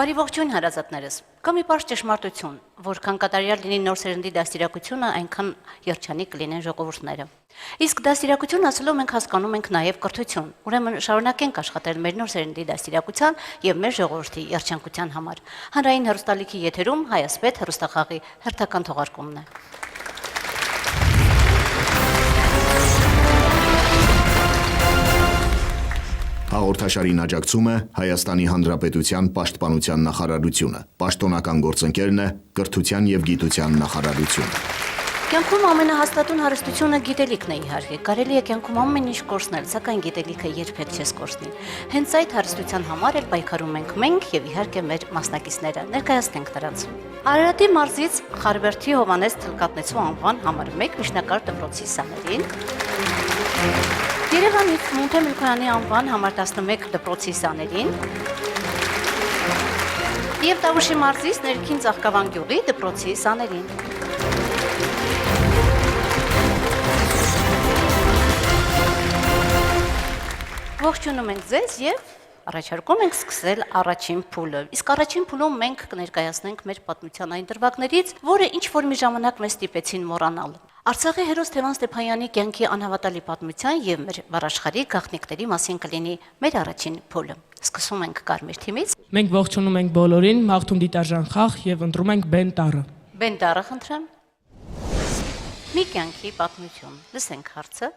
Բարի ողջույն հարազատներս, կա մի պարզ ճշմարտություն, որքան կատարյալ լինի նոր սերնդի դաստիարակությունը, այնքան երջանիկ կլինեն ժողովուրդները։ Իսկ դաստիարակություն ասելով մենք հասկանում ենք նաև կրթություն, ուրեմն շարունակենք աշխատել մեր նոր սերնդի դաստիարակության և մեր ժողովրդի երջանկության համար։ Հանրային հեռուստալիքի եթերում Հայասպետ հեռուստախաղի հերթական թողարկումն է։ Հաղորդաշարին աջակցում է Հայաստանի Հանրապետության Պաշտպանության նախարարությունը, պաշտոնական գործընկերն է Կրթության և գիտության նախարարությունը։ Կյանքում ամենահաստատուն հարստությունը գիտելիքն է իհարկե, կարելի է կյանքում ամեն ինչ կորցնել, սակայն գիտելիքը երբեք չես կորցնի։ Հենց այդ հարստության համար էլ պայքարում ենք մենք եւ իհարկե մեր մասնակիցները, ներկայացնենք նրանց։ Արարատի մարզից Խարվերդի Հովանես Թլկատնեցու անվան համար 1 միջնակարգ դպրոցի սաներին, Երևանի Մունթե Միրգոյանի անվան համար 11 դպրոցի սաներին և Տավուշի մարզից Ներքին Ծաղկավան գյուղի դպրոցի սաներին։ Ողջունում ենք ձեզ և առաջարկում ենք սկսել առաջին փուլը։ Իսկ առաջին փուլում մենք կներկայացնենք մեր պատմության այն դրվագներից, որը ինչ-որ մի ժամանակ մեզ ստիպեցին մոռանալ։ Արցախի հերոս Թևան Ստեփանյանի կյանքի անհավատալի պատմության և մեր վառաշխարհի գաղտնիքների մասին կլինի մեր առաջին փուլը։ Սկսում ենք կարմիր թիմից։ Մենք ողջունում ենք բոլորին, մաղթում դիտարժան խաղ և ընտրում ենք Բեն տառը։ Բեն տառը խնդրեմ։ Մի կյանքի պատմություն։ Լսենք հարցը։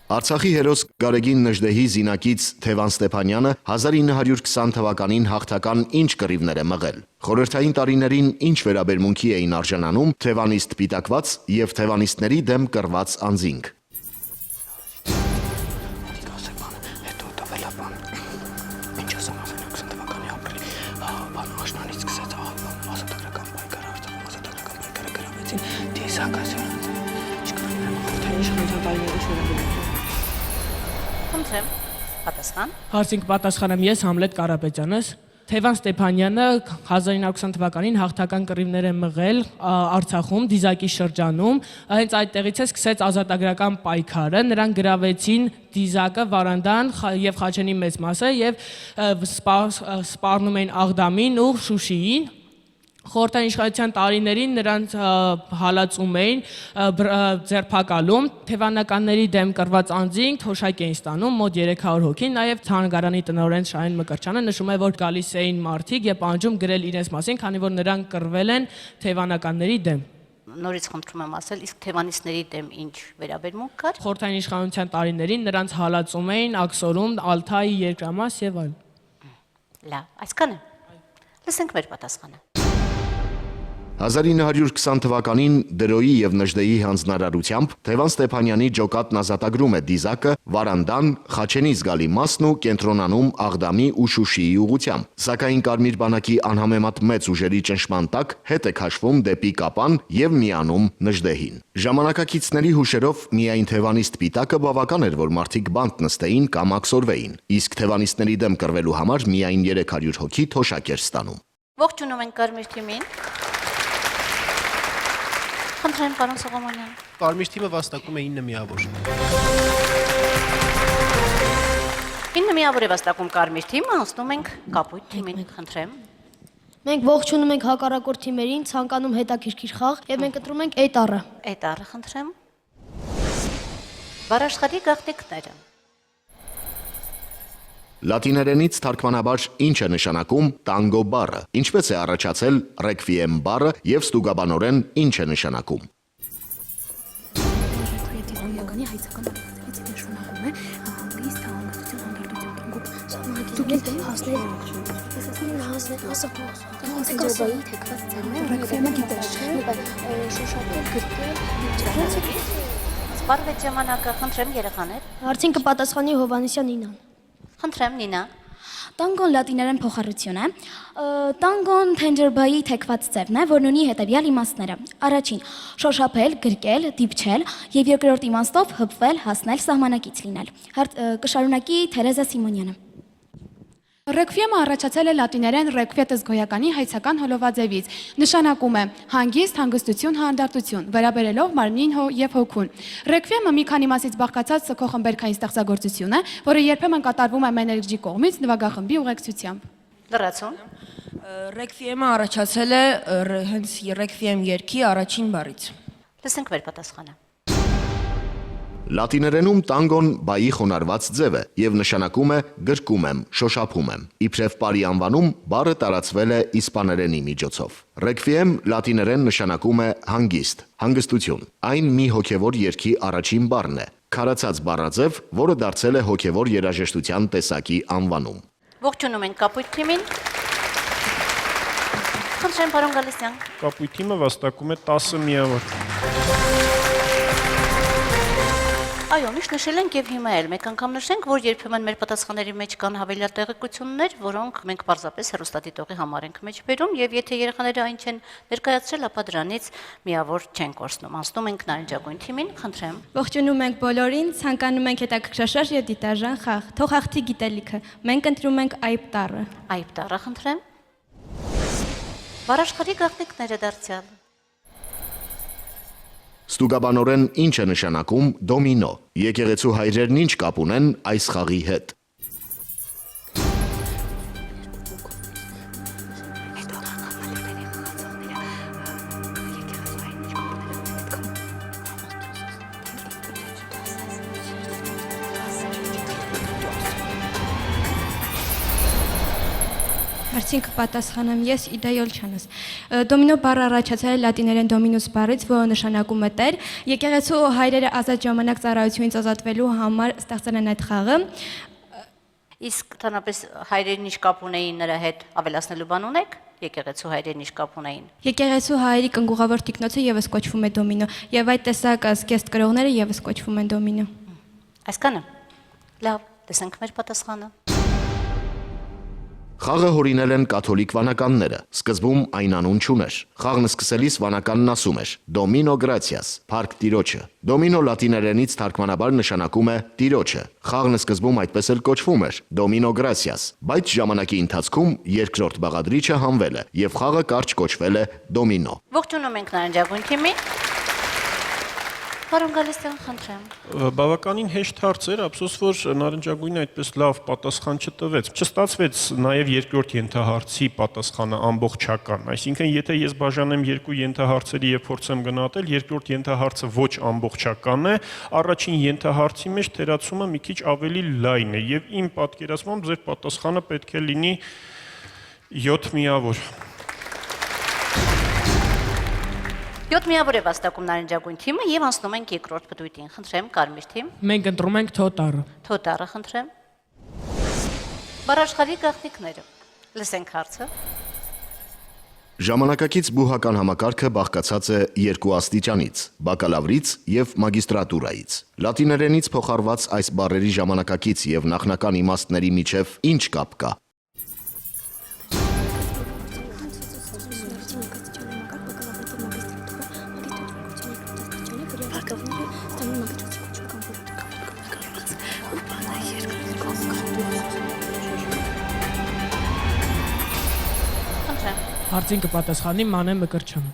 Արցախի հերոս Գարեգին Նժդեհի զինակից Թևան Ստեփանյանը 1920 թվականին հաղթական ինչ կռիվներ է մղել։ Խորհրդային տարիներին ինչ վերաբերմունքի էին արժանանում թևանիստ պիտակված և թևանիստների դեմ կռված անձինք։ Խնդրեմ, պատասխան։ Հարցին կպատասխանեմ ես, Համլետ Կարապետյանս։ Թևան Ստեփանյանը 1920 թվականին հաղթական կռիվներ է մղել Արցախում, Դիզակի շրջանում, հենց այդտեղից է սկսեց ազատագրական պայքարը, նրանք գրավեցին Դիզակը, Վարանդան և Խաչենի մեծ մասը և սպառնում էին Աղդամին ու Շուշիին։ Խորհրդային իշխանության տարիներին նրանց հալածում էին, ձերբակալում, թևանականների դեմ կռված անձինք թոշակ էին ստանում, մոտ 300 հոգի, նաև թանգարանի տնօրեն Շահեն Մկրտչյանը նշում է, որ գալիս էին մարդիկ և պահանջում գրել իրենց մասին, քանի որ նրանք կռվել են թևանականների դեմ։ Նորից խնդրում եմ ասել, իսկ թևանիստների դեմ ինչ վերաբերմունք կար։ Խորհրդային իշխանության տարիներին նրանց հալածում էին Աքսորում, Ալթայի, Երկրամաս և այլ։ Լավ, այսքան է։ Լսենք մեր պատասխանը։ 1920 թվականին Դրոյի և Նժդեի հանձնարարությամբ Թևան Ստեփանյանի ջոկատն ազատագրում է Դիզակը, Վարանդան, Խաչենի զգալի մասն ու կենտրոնանում Աղդամի ու Շուշիի ուղղությամբ։ Սակայն Կարմիր բանակի անհամեմատ մեծ ուժերի ճնշման տակ հետ է քաշվում դեպի Կապան և միանում Նժդեհին։ Ժամանակակիցների հուշերով միայն թևանիստ պիտակը բավական էր, որ մարդիկ բանտ նստեին կամ աքսորվեին, իսկ թևանիստների դեմ կռվելու համար միայն 300 հոգի թոշակ էր ստանում։ Ողջունում ենք կարմիր թիմին։ Խնդրեմ, պարոն Սողոմոնյան։ Կարմիր թիմը վաստակում է 9 միավոր։ 9 միավոր է վաստակում կարմիր թիմը, անցնում ենք կապույտ թիմին, խնդրեմ։ Մենք ողջունում ենք հակառակորդ թիմերին, ցանկանում հետաքրքիր խաղ եւ մենք ընտրում ենք A տառը։ A տառը, խնդրեմ։ Վառաշխարհի գաղտնիքները։ Լատիներենից թարգմանաբար ինչ է նշանակում տանգո բառը, ինչպես է առաջացել ռեկվիեմ բառը և ստուգաբանորեն ինչ է նշանակում։ Սպառվեց ժամանակը, խնդրեմ երեխաներ։ Հարցին կպատասխանի Հովհաննիսյան Նինան։ Խնդրեմ, Նինա։ Տանգոն լատիներեն փոխառություն է։ Տանգոն թենջերբայի թեքված ձևն է, որն ունի հետևյալ իմաստները։ Առաջին՝ շոշափել, գրկել, դիպչել, եւ երկրորդ իմաստով հպվել, հասնել, սահմանակից լինել։ Կշարունակի Թերեզա Սիմոնյանը։ Ռեկվիեմը առաջացել է լատիներեն ռեկվիետս գոյականի հայցական հոլովաձևից, նշանակում է հանգիստ, հանգստություն, հանդարտություն, վերաբերելով մարմնին և հոգուն։ Ռեկվիեմը մի քանի մասից բաղկացած սգոխմբերքային ստեղծագործություն է, որը երբեմն կատարվում է մեներջի կողմից նվագախմբի ուղեկցությամբ։ Լրացուն։ Ռեկվիեմը առաջացել է հենց ռեկվիեմ երգի առաջին բառից։ Լսենք մեր պատասխանը։ Լատիներենում տանգոն բայի խոնարհված ձև է եւ նշանակում է գրկում եմ, շոշափում եմ։ Իբրև բարի անվանում բառը տարածվել է իսպաներենի միջոցով։ Ռեկվիեմ լատիներեն նշանակում է հանգիստ, հանգստություն։ Այն մի հոգևոր երգի առաջին բառն է։ Քարացած բառաձև, որը դարձել է հոգևոր երաժշտության տեսակի անվանում։ Ողջունում ենք կապույտ թիմին։ Խնդրեմ, պարոն Գալստյան։ Կապույտ թիմը վաստակում է 10 միավոր։ Այո, միշտ նշել ենք եւ հիմա էլ մեկ անգամ նշենք, որ երբեմն մեր պատասխանների մեջ կան հավելյալ տեղեկություններ, որոնք մենք պարզապես հեռուստադիտողի համար ենք մեջ բերում եւ եթե երեխաները այն չեն ներկայացրել, ապա դրանից միավոր չեն կորցնում։ Անցնում ենք նարնջագույն թիմին, խնդրեմ։ Ողջունում ենք բոլորին, ցանկանում ենք հետաքրքրաշարժ եւ դիտաժան խաղ։ Թող հաղթի գիտելիքը։ Մենք ընտրում ենք այբ տառը։ Այբ տառը, խնդրեմ։ Վարաշխարի գաղտնիքները դարձյալ։ Ստուգաբանորեն ինչ է նշանակում դոմինո։ Եկեղեցու հայրերն ինչ կապ ունեն այս խաղի հետ։ Հարցին կպատասխանեմ ես իդեալ չանս։ Դոմինո բառը առաջացել է լատիներեն դոմինուս բառից, որը նշանակում է տեր։ Եկեղեցու հայրերը ազատ ժամանակ ծառայությունից ազատվելու համար ստեղծել են այդ խաղը։ Իսկ թանապես հայրերն ինչ կապ ունեին նրա հետ ավելացնելու բան ունեք։ Եկեղեցու հայրերն ինչ կապ ունեին։ Եկեղեցու հայերի կնգուղավոր տիկնոցը եւս կոչվում է դոմինո, եւ այդ տեսակ սկեստ կրողները եւս կոչվում են դոմինո։ Այսքանը։ Լավ, տեսենք մեր պատասխանը։ Խաղը հորինել են կաթոլիկ վանականները, սկզբում այն անուն չուներ։ Խաղն սկսելիս վանականն ասում էր «Դոմինո գրացիաս», «Փառք Տիրոջը»։ Դոմինո լատիներենից թարգմանաբար նշանակում է «Տիրոջը»։ Խաղն սկզբում այդպես էլ կոչվում էր «Դոմինո գրացիաս», բայց ժամանակի ընթացքում երկրորդ բաղադրիչը հանվել է եւ խաղը կարճ կոչվել է «Դոմինո»։ Ողջունում ենք նարնջագույն թիմի։ Պարոն Գալստյան, խնդրեմ։ Բավականին հեշտ հարց էր, ափսոս որ նարնջագույնը այդպես լավ պատասխան չտվեց։ Չստացվեց նաև երկրորդ ենթահարցի պատասխանը ամբողջական։ Այսինքն, եթե ես բաժանեմ երկու ենթահարցերի եւ փորձեմ գնահատել, երկրորդ ենթահարցը ոչ ամբողջական է, առաջին ենթահարցի մեջ թերացումը մի քիչ ավելի լայն է եւ իմ պատկերացմամբ ձեր պատասխանը պետք է լինի 7 միավոր։ 7 միավոր է վաստակում նարնջագույն թիմը եւ անցնում ենք երկրորդ պտույտին։ Խնդրեմ, կարմիր թիմ։ Մենք ընտրում ենք թոտառը։ Թոտառը, խնդրեմ։ Վարաշխարի գաղտնիքները։ Լսենք հարցը։ Ժամանակակից բուհական համակարգը բաղկացած է երկու աստիճանից՝ բակալավրից եւ մագիստրատուրայից։ Լատիներենից փոխառված այս բառերի ժամանակակից եւ նախնական իմաստների միջև ինչ կապ կա։ Հարցին կպատասխանի Մանե Մկրտչյանը։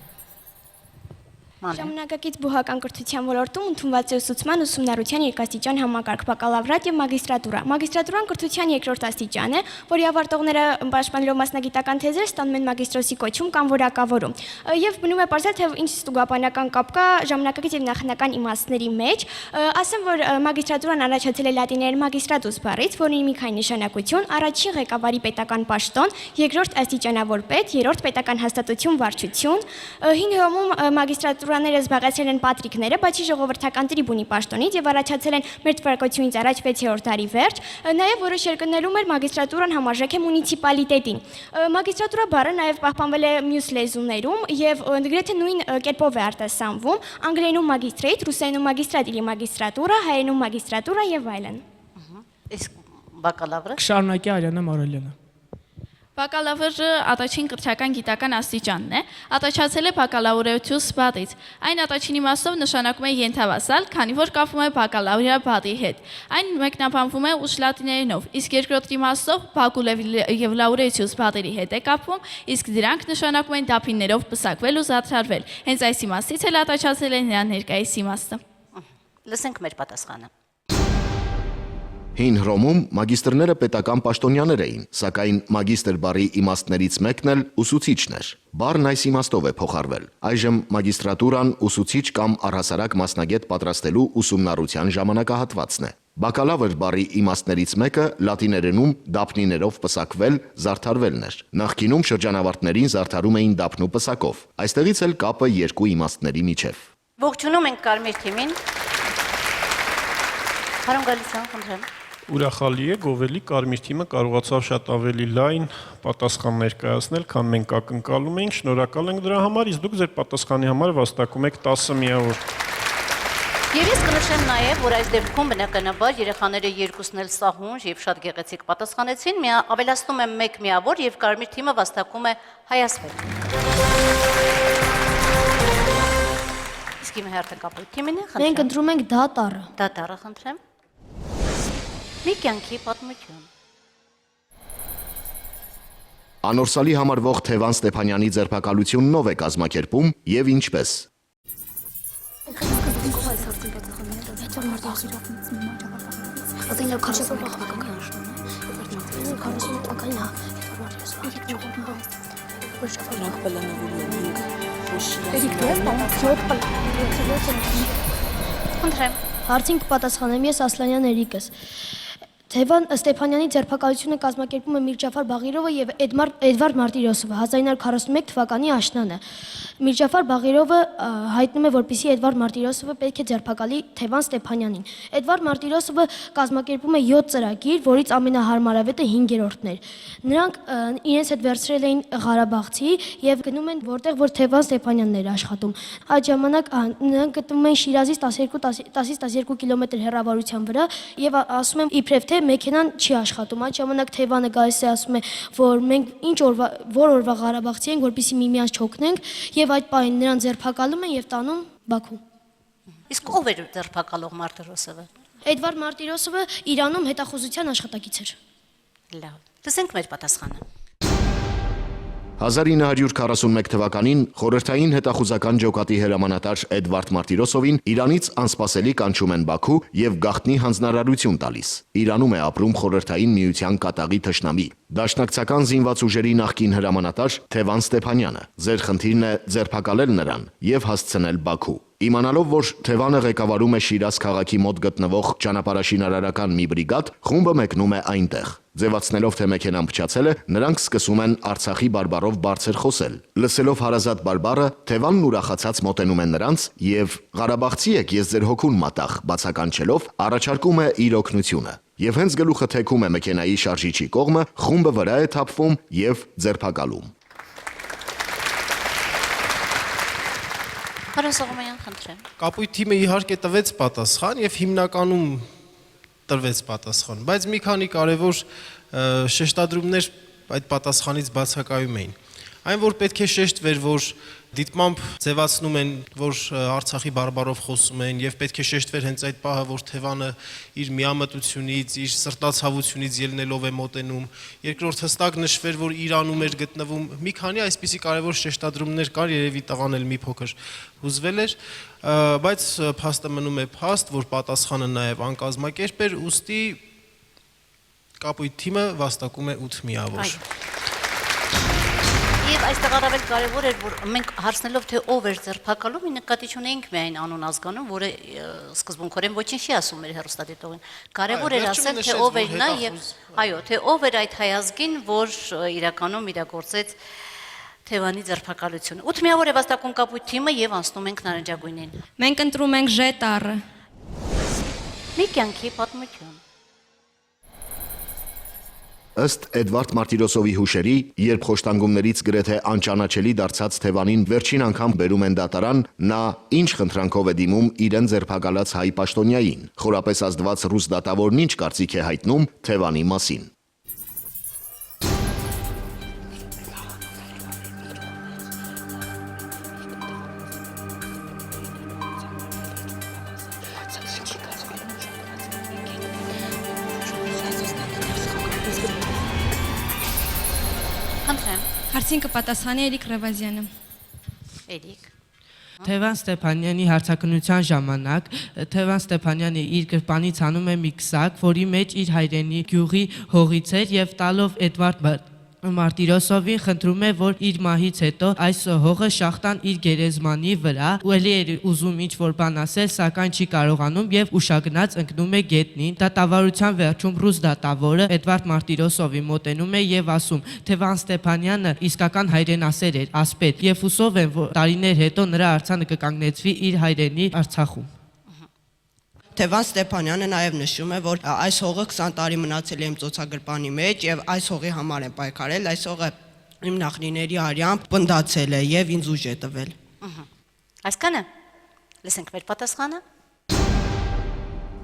Ժամանակակից բուհական կրթության ոլորտում ընդունված է ուսուցման ուսումնառության երկաստիճան համակարգ բակալավրատ եւ մագիստրատուրա։ Մագիստրատուրան կրթության երկրորդ աստիճան է, որի ավարտողները պաշտպանելով մասնագիտական թեզեր ստանում են մագիստրոսի կոչում կամ որակավորում։ Եվ բնում է պարզել, թե ինչ ստուգաբանական կապ կա ժամանակակից եւ նախնական իմաստների մեջ։ Ասեմ, որ մագիստրատուրան առաջացել է լատիներեն մագիստրատուս բառից, որը մի քանի նշանակություն՝ առաջին ղեկավարի պետական պաշտոն, երկրորդ աստիճանավոր պետ, երրորդ պետական հաստատություն վարչություն։ Հին Հռոմում մագիստրատուրաները զբաղեցրել են պատրիկները, բացի ժողովրդական տրիբունի պաշտոնից եւ առաջացել են մեր թվարկությունից առաջ 6-րդ դարի վերջ, նաեւ որոշ երկրներում էր մագիստրատուրան համարժեք է մունիցիպալիտետին։ Մագիստրատուրա բառը նաեւ պահպանվել է մյուս լեզուներում եւ գրեթե նույն կերպով է արտասանվում, անգլերենում մագիստրեյտ, ռուսերենում մագիստրատ или մագիստրատուրա, հայերենում մագիստրատուրա եւ այլն։ Իսկ բակալավրը։ Կշարունակի Արիանա Մարալյանը։ Բակալավրը ատաչին կրթական գիտական աստիճանն է, ատաչացել է բակալավրիատուս բառից։ Այն ատաչին իմաստով նշանակում է ենթավասալ, քանի որ կապվում է բակալավրիա բառի հետ։ Այն մեկնաբանվում է ուշ լատիներենով, իսկ երկրորդ իմաստով բակու եւ լաուրետյուս բառերի հետ է կապվում, իսկ դրանք նշանակում են դափիններով պսակվել ու զարդարվել։ Հենց այս իմաստից էլ ատաչացել է նրա ներկայիս իմաստը։ Լսենք մեր պատասխանը։ Հին Հռոմում մագիստրները պետական պաշտոնյաներ էին, սակայն մագիստր բառի իմաստներից մեկն էլ ուսուցիչն էր։ Բառն այս իմաստով է փոխարվել։ Այժմ մագիստրատուրան ուսուցիչ կամ առհասարակ մասնագետ պատրաստելու ուսումնառության ժամանակահատվածն է։ Բակալավր բառի իմաստներից մեկը լատիներենում դափնիներով պսակվել, զարդարվելն էր։ Նախկինում շրջանավարտներին զարդարում էին դափնու պսակով։ Այստեղից էլ կապը երկու իմաստների միջև։ Ողջունում ենք Կարմիր թիմին։ Հարուն Գալստյան, խնդրեմ։ Ուրախալի է, գովելի Կարմիր թիմը կարողացավ շատ ավելի լայն պատասխան ներկայացնել, քան մենք ակնկալում էինք։ Շնորհակալ ենք դրա համար, իսկ դուք ձեր պատասխանի համար վաստակում եք 10 միավոր։ Եվ ես կնշեմ նաև, որ այս դեպքում բնականաբար երեխաները երկուսն էլ սահուն եւ շատ գեղեցիկ պատասխանեցին, ավելացնում եմ 1 միավոր եւ Կարմիր թիմը վաստակում է հայասվել։ Իսկ իմ հերթը Կապույտ թիմին է, խնդրեմ։ Մենք ընտրում ենք դատարը։ Դատարը, խնդրեմ։ Մի կյանքի պատմություն։ Անորսալի համարվող Թևան Ստեփանյանի ձերբակալությունն ով է կազմակերպում եւ ինչպես։ Խնդրեմ։ Հարցին կպատասխանեմ ես Ասլանյան Էրիկս։ Թևան Ստեփանյանի ձերբակալությունը կազմակերպում է Միրջաֆար Բաղիրովը եւ Էդվարդ Մարտիրոսովը 1941 թվականի աշնանը։ Միրջաֆար Բաղիրովը հայտնում է, որպեսզի Էդվարդ Մարտիրոսովը պետք է ձերբակալի Թևան Ստեփանյանին։ Էդվարդ Մարտիրոսովը կազմակերպում է 7 ծրագիր, որից ամենահարմարավետը 5-րդն էր։ Նրանք իրենց հետ վերցրել էին Ղարաբաղցի եւ գնում են որտեղ որ Թևան Ստեփանյանն էր աշխատում։ Այդ ժամանակ նրանք գտնվում են Շիրազից 10-12 կիլոմետր հեռավորության վրա եւ ասում եմ իբրև թե մեքենան չի աշխատում։ Այդ ժամանակ Թևանը գալիս է ասում է, որ մենք որ օրվա Ղարաբաղցի ենք, որպեսզի միմյանց չօգնենք եւ այդ պահին նրան ձերբակալում են եւ տանում Բաքու։ Իսկ ով էր ձերբակալող Մարտիրոսովը։ Էդվարդ Մարտիրոսովը Իրանում հետախուզության աշխատակից էր։ Լավ։ Տեսենք մեր պատասխանը։ 1941 թվականին խորհրդային հետախուզական ջոկատի հրամանատար Էդվարդ Մարտիրոսովին Իրանից անսպասելի կանչում են Բաքու եւ գաղտնի հանձնարարություն տալիս։ Իրանում է ապրում խորհրդային միության կատաղի թշնամի, դաշնակցական զինված ուժերի նախկին հրամանատար Թևան Ստեփանյանը։ Ձեր խնդիրն է ձերբակալել նրան եւ հասցնել Բաքու։ Իմանալով, որ Թևանը ղեկավարում է Շիրազ քաղաքի մոտ գտնվող ճանապարհաշինարարական մի բրիգադ, խումբը մեկնում է այնտեղ։ Ձևացնելով, թե մեքենան փչացել է, նրանք սկսում են Արցախի բարբառով բարձր խոսել։ Լսելով հարազատ բարբառը, Թևանն ուրախացած մոտենում է նրանց եւ «Ղարաբաղցի եք, ես ձեր հոգուն մատաղ» բացականչելով առաջարկում է իր օգնությունը։ Եվ հենց գլուխը թեքում է մեքենայի շարժիչի կողմը, խումբը վրա է թափվում եւ ձերբակալում։ Հարասողոմյան, խնդրեմ։ Կապույտ թիմը իհարկե տվեց պատասխան եւ հիմնականում տրվեց պատասխան, բայց մի քանի կարևոր շեշտադրումներ այդ պատասխանից բացակայում էին։ Այն որ պետք է շեշտվեր, որ դիտմամբ ձևացնում են, որ Արցախի բարբառով խոսում են եւ պետք է շեշտվեր հենց այդ պահը, որ Թևանը իր միամտությունից, իր սրտացավությունից ելնելով է մոտենում։ Երկրորդ հստակ նշվեր, որ Իրանում էր գտնվում։ Մի քանի այսպիսի կարևոր շեշտադրումներ կար, երևի տղան էլ մի փոքր հուզվել էր, բայց փաստը մնում է փաստ, որ պատասխանը նաեւ անկազմակերպ էր, ուստի Կապույտ թիմը վաստակում է 8 միավոր։ Եվ այստեղ առավել կարևոր էր, որ մենք հարցնելով թե ով էր ձերբակալում, մի նկատի չունեինք միայն անուն ազգանուն, որը սկզբունքորեն ոչինչ չի ասում մեր հեռուստադիտողին։ Կարևոր էր ասել թե ով էր նա եւ այո, թե ով էր այդ հայազգին, որ իրականում իրագործեց Թևանի ձերբակալությունը։ 8 միավոր է վաստակում Կապույտ թիմը եւ անցնում ենք նարնջագույնին։ Մենք ընտրում ենք Ž տառը։ Մի կյանքի պատմություն։ Ըստ Էդվարդ Մարտիրոսովի հուշերի, երբ խոշտանգումներից գրեթե անճանաչելի դարձած Թևանին վերջին անգամ բերում են դատարան, նա ինչ խնդրանքով է դիմում իրեն ձերբակալած հայ պաշտոնյային։ Խորապես ազդված ռուս դատավորն ինչ կարծիք է հայտնում Թևանի մասին։ Հարցին կպատասխանի Էրիկ Ռևազյանը։ Էրիկ։ Թևան Ստեփանյանի հարցաքննության ժամանակ Թևան Ստեփանյանը իր գրպանից անում է մի քսակ, որի մեջ իր հայրենի գյուղի հողից էր եւ տալով Էդվարդ Մարտիրոսովին խնդրում է, որ իր մահից հետո այս հողը շախտան իր գերեզմանի վրա, ու ելի էր ուզում ինչ-որ բան ասել, սակայն չի կարողանում եւ ուշագնաց ընկնում է գետնին։ Դատավարության վերջում ռուս դատավորը Էդվարդ Մարտիրոսովի մոտենում է եւ ասում. Թևան Ստեփանյանը իսկական հայրենասեր էր, ասպետ, եւ հուսով եմ, որ տարիներ հետո նրա արձանը կկանգնեցվի իր հայրենի Արցախում։ Թևան Ստեփանյանը նաև նշում է, որ այս հողը 20 տարի մնացել է իմ ծոցագրպանի մեջ եւ այս հողի համար եմ պայքարել, այս հողը իմ նախնիների արյամբ պնդացել է եւ ինձ ուժ է տվել։ Այսքանը։ Լսենք մեր պատասխանը։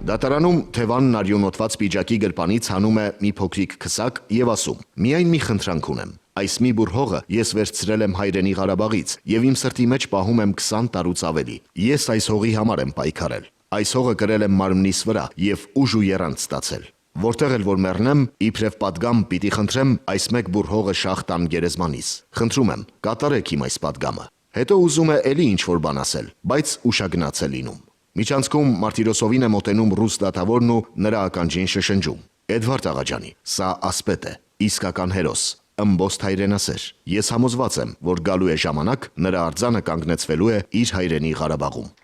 Դատարանում Թևանն արյունոտված պիջակի գրպանից հանում է մի փոքրիկ քսակ եւ ասում. «Միայն մի խնդրանք ունեմ։ Այս մի բուր հողը ես վերցրել եմ հայրենի Ղարաբաղից եւ իմ սրտի մեջ պահում եմ 20 տարուց ավելի։ Ես այս հողի համար եմ պայքարել։ Այս հողը կրել եմ մարմնիս վրա եւ ուժ ու երանց ստացել։ Որտեղ էլ որ մեռնեմ, իբրև պատգամ պիտի խնդրեմ այս մեկ բուր հողը շախտան գերեզմանիս։ Խնդրում եմ, կատարեք իմ այս պատգամը»։ Հետո ուզում է էլի ինչ-որ բան ասել, բայց ուշագնաց է լինում։ Միջանցքում Մարտիրոսովին է մոտենում ռուս դատավորն ու նրա ականջին շշնջում. «Էդվարդ աղաջանի, սա ասպետ է, իսկական հերոս, ըմբոստ հայրենասեր։ Ես համոզված եմ, որ գալու է ժամանակ, նրա արձանը կանգնեցվելու է իր հայրենի Ղարաբաղում»։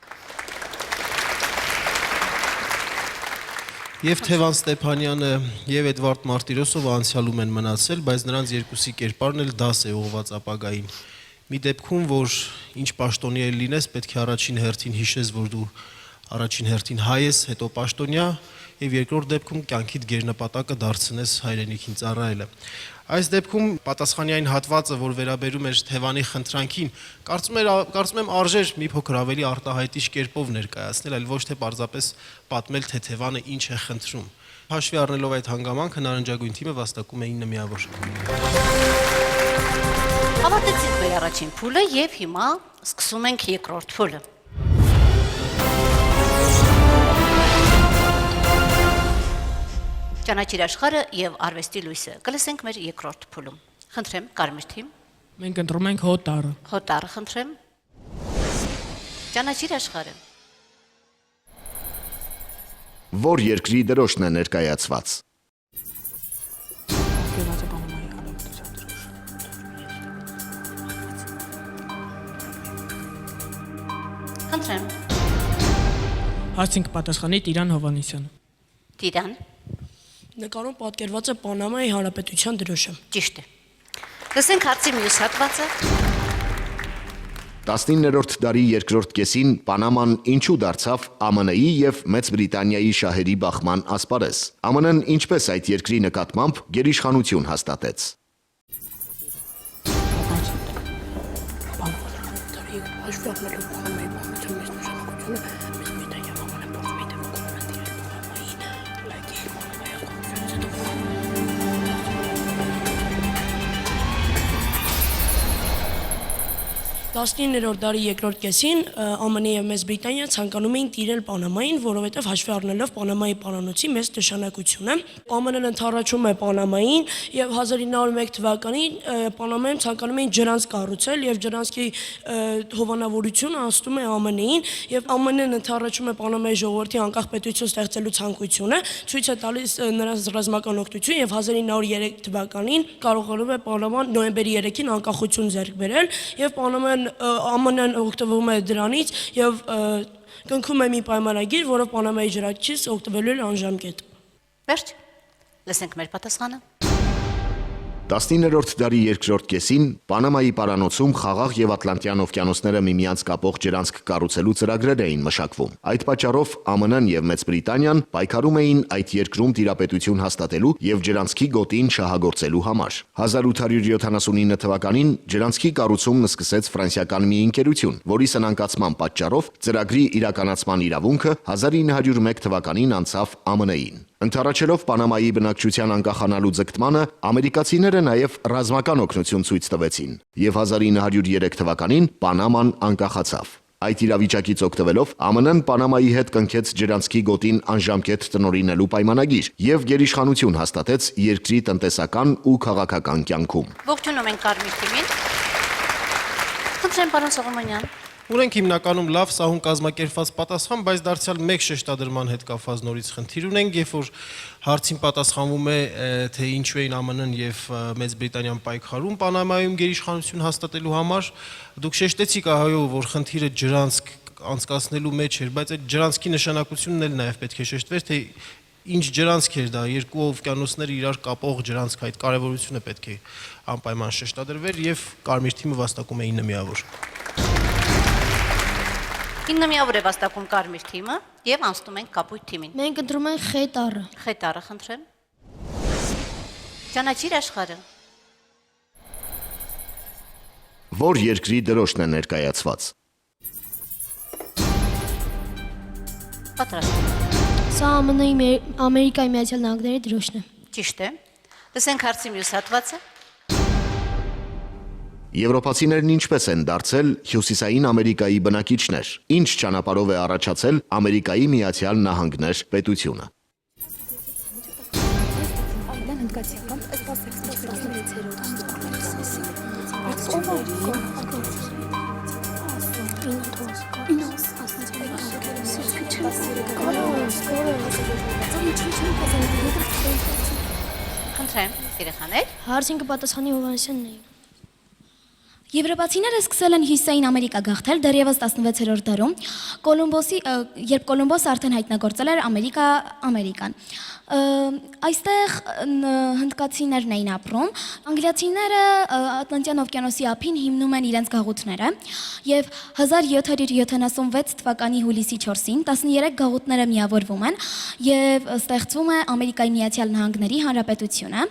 Եվ Թևան Ստեփանյանը եւ Էդվարդ Մարտիրոսովը անցյալում են մնացել, բայց նրանց երկուսի կերպարն էլ դաս է ուղղված ապագային։ Մի դեպքում, որ ինչ պաշտոնյա էլ լինես, պետք է առաջին հերթին հիշես, որ դու առաջին հերթին հայ ես, հետո պաշտոնյա, եւ երկրորդ դեպքում կյանքիդ գերնպատակը դարձնես հայրենիքին ծառայելը։ Այս դեպքում պատասխանյային հատվածը, որ վերաբերում էր Թևանի խնդրանքին, կարծում եմ արժեր մի փոքր ավելի արտահայտիչ կերպով ներկայացնել, այլ ոչ թե պարզապես պատմել, թե Թևանը ինչ է խնդրում։ Հաշվի առնելով այդ հանգամանքը, նարնջագույն թիմը վաստակում է 9 միավոր։ Ավարտեցինք մեր առաջին փուլը եւ հիմա սկսում ենք երկրորդ փուլը։ Ճանաչիր աշխարհը եւ արվեստի լույսը։ Կլսենք մեր երկրորդ փուլում։ Խնդրեմ, Կարմիր թիմ։ Մենք ընտրում ենք հոտարը։ Հոտարը խնդրեմ։ Ճանաչիր աշխարհը։ Որ երկրի դրոշն է ներկայացված։ Խնդրեմ։ Հարցին կպատասխանի Տիրան Հովանեսյանը։ Տիրան։ Նկարում պատկերված է Պանամայի Հանրապետության դրոշը։ Ճիշտ է։ Լսենք հարցի մյուս հատվածը։ 19-րդ դարի երկրորդ կեսին Պանաման ինչու դարձավ ԱՄՆ-ի եւ Մեծ Բրիտանիայի շահերի բախման ասպարեզ։ ԱՄՆ-ն ինչպես այդ երկրի նկատմամբ գերիշխանություն հաստատեց։ Տասնիններորդ դարի երկրորդ կեսին ԱՄՆ-ը եւ Մեծ Բրիտանիան ցանկանում էին տիրել Պանամային, որովհետեւ հաշվի առնելով Պանամայի պարանոցի մեծ նշանակությունը, ԱՄՆ-ն ընդառաջում է Պանամային եւ 1901 թվականին Պանամայում ցանկանում էին ջրանց կառուցել եւ ջրանցքի հովանավորությունը անցնում է ԱՄՆ-ին եւ ԱՄՆ-ն ընդառաջում է Պանամայի ժողովրդի անկախ պետություն ստեղծելու ցանկությունը, ցույց է տալիս նրանց ռազմական օգնություն եւ 1903 թվականին կարողանում է Պանաման նոյեմբերի 3-ին անկախություն ձեռք բերել եւ ԱՄՆ-ն օգտվում է դրանից եւ կնքում է մի պայմանագիր, որով Պանամայի ջրակից օգտվելու է անժամկետ։ Վերջ։ Լսենք մեր պատասխանը։ 19-րդ դարի երկրորդ կեսին Պանամայի պարանոցում խաղաղ եւ Ատլանտյան օվկիանոսները միմյանց կապող ջրանցք կառուցելու ծրագրեր էին մշակվում։ Այդ պատճառով ԱՄՆ-ն եւ Մեծ Բրիտանիան պայքարում էին այդ երկրում տիրապետություն հաստատելու եւ ջրանցքի գոտին շահագործելու համար։ 1879 թվականին ջրանցքի կառուցումն սկսեց ֆրանսիական մի ընկերություն, որի սնանկացման պատճառով ծրագրի իրականացման իրավունքը 1901 թվականին անցավ ԱՄՆ-ին։ Ընդառաջելով Պանամայի բնակչության անկախանալու ձգտմանը, ամերիկացիները նաև ռազմական օգնություն ցույց տվեցին, եւ 1903 թվականին Պանաման անկախացավ։ Այդ իրավիճակից օգտվելով ԱՄՆ-ն Պանամայի հետ կնքեց ջրանցքի գոտին անժամկետ տնօրինելու պայմանագիր եւ գերիշխանություն հաստատեց երկրի տնտեսական ու քաղաքական կյանքում։ Ողջունում ենք Կարմիր թիմին։ Խնդրեմ, պարոն Սողոմոնյան։ Ունենք հիմնականում լավ սահուն կազմակերպված պատասխան, բայց դարձյալ մեկ շեշտադրման հետ կապված նորից խնդիր ունենք, երբ որ հարցին պատասխանվում է, թե ինչու էին ԱՄՆ-ն եւ Մեծ Բրիտանիան պայքարում Պանամայում գերիշխանություն հաստատելու համար, դուք շեշտեցիք ահայով, որ խնդիրը ջրանցք անցկացնելու մեջ էր, բայց այդ ջրանցքի նշանակությունն էլ նաեւ պետք է շեշտվեր, թե ինչ ջրանցք էր դա, երկու օվկիանոսները իրար կապող ջրանցք, այդ կարևորությունը պետք է անպայման շեշտադրվեր եւ Կարմիր թիմը վաստակում է 9 միավոր։ 9 միավոր է վաստակում Կարմիր թիմը եւ անցնում ենք Կապույտ թիմին։ Մենք ընտրում ենք Խ տառը։ Խ տառը խնդրեմ։ Ճանաչիր աշխարհը։ Որ երկրի դրոշն է ներկայացված։ Պատրաստ։ Սա ԱՄՆ-ի Ամերիկայի Միացյալ Նահանգների դրոշն է։ Ճիշտ է։ Լսենք հարցի մյուս հատվածը։ Եվրոպացիներն ինչպես են դարձել Հյուսիսային Ամերիկայի բնակիչներ։ Ինչ ճանապարհով է առաջացել Ամերիկայի Միացյալ Նահանգներ պետությունը։ Խնդրեմ, երեխաներ։ Հարցին կպատասխանի Հովհաննիսյանն է։ Եվրոպացիները սկսել են Հյուսիսային Ամերիկա գաղթել դեռևս 16-րդ դարում, երբ Կոլումբոսը արդեն հայտնագործել էր Ամերիկան։ Այստեղ հնդկացիներն էին ապրում, անգլիացիները Ատլանտյան օվկիանոսի ափին հիմնում են իրենց գաղութները եւ 1776 թվականի հուլիսի 4-ին 13 գաղութները միավորվում են եւ ստեղծվում է Ամերիկայի Միացյալ Նահանգների Հանրապետությունը։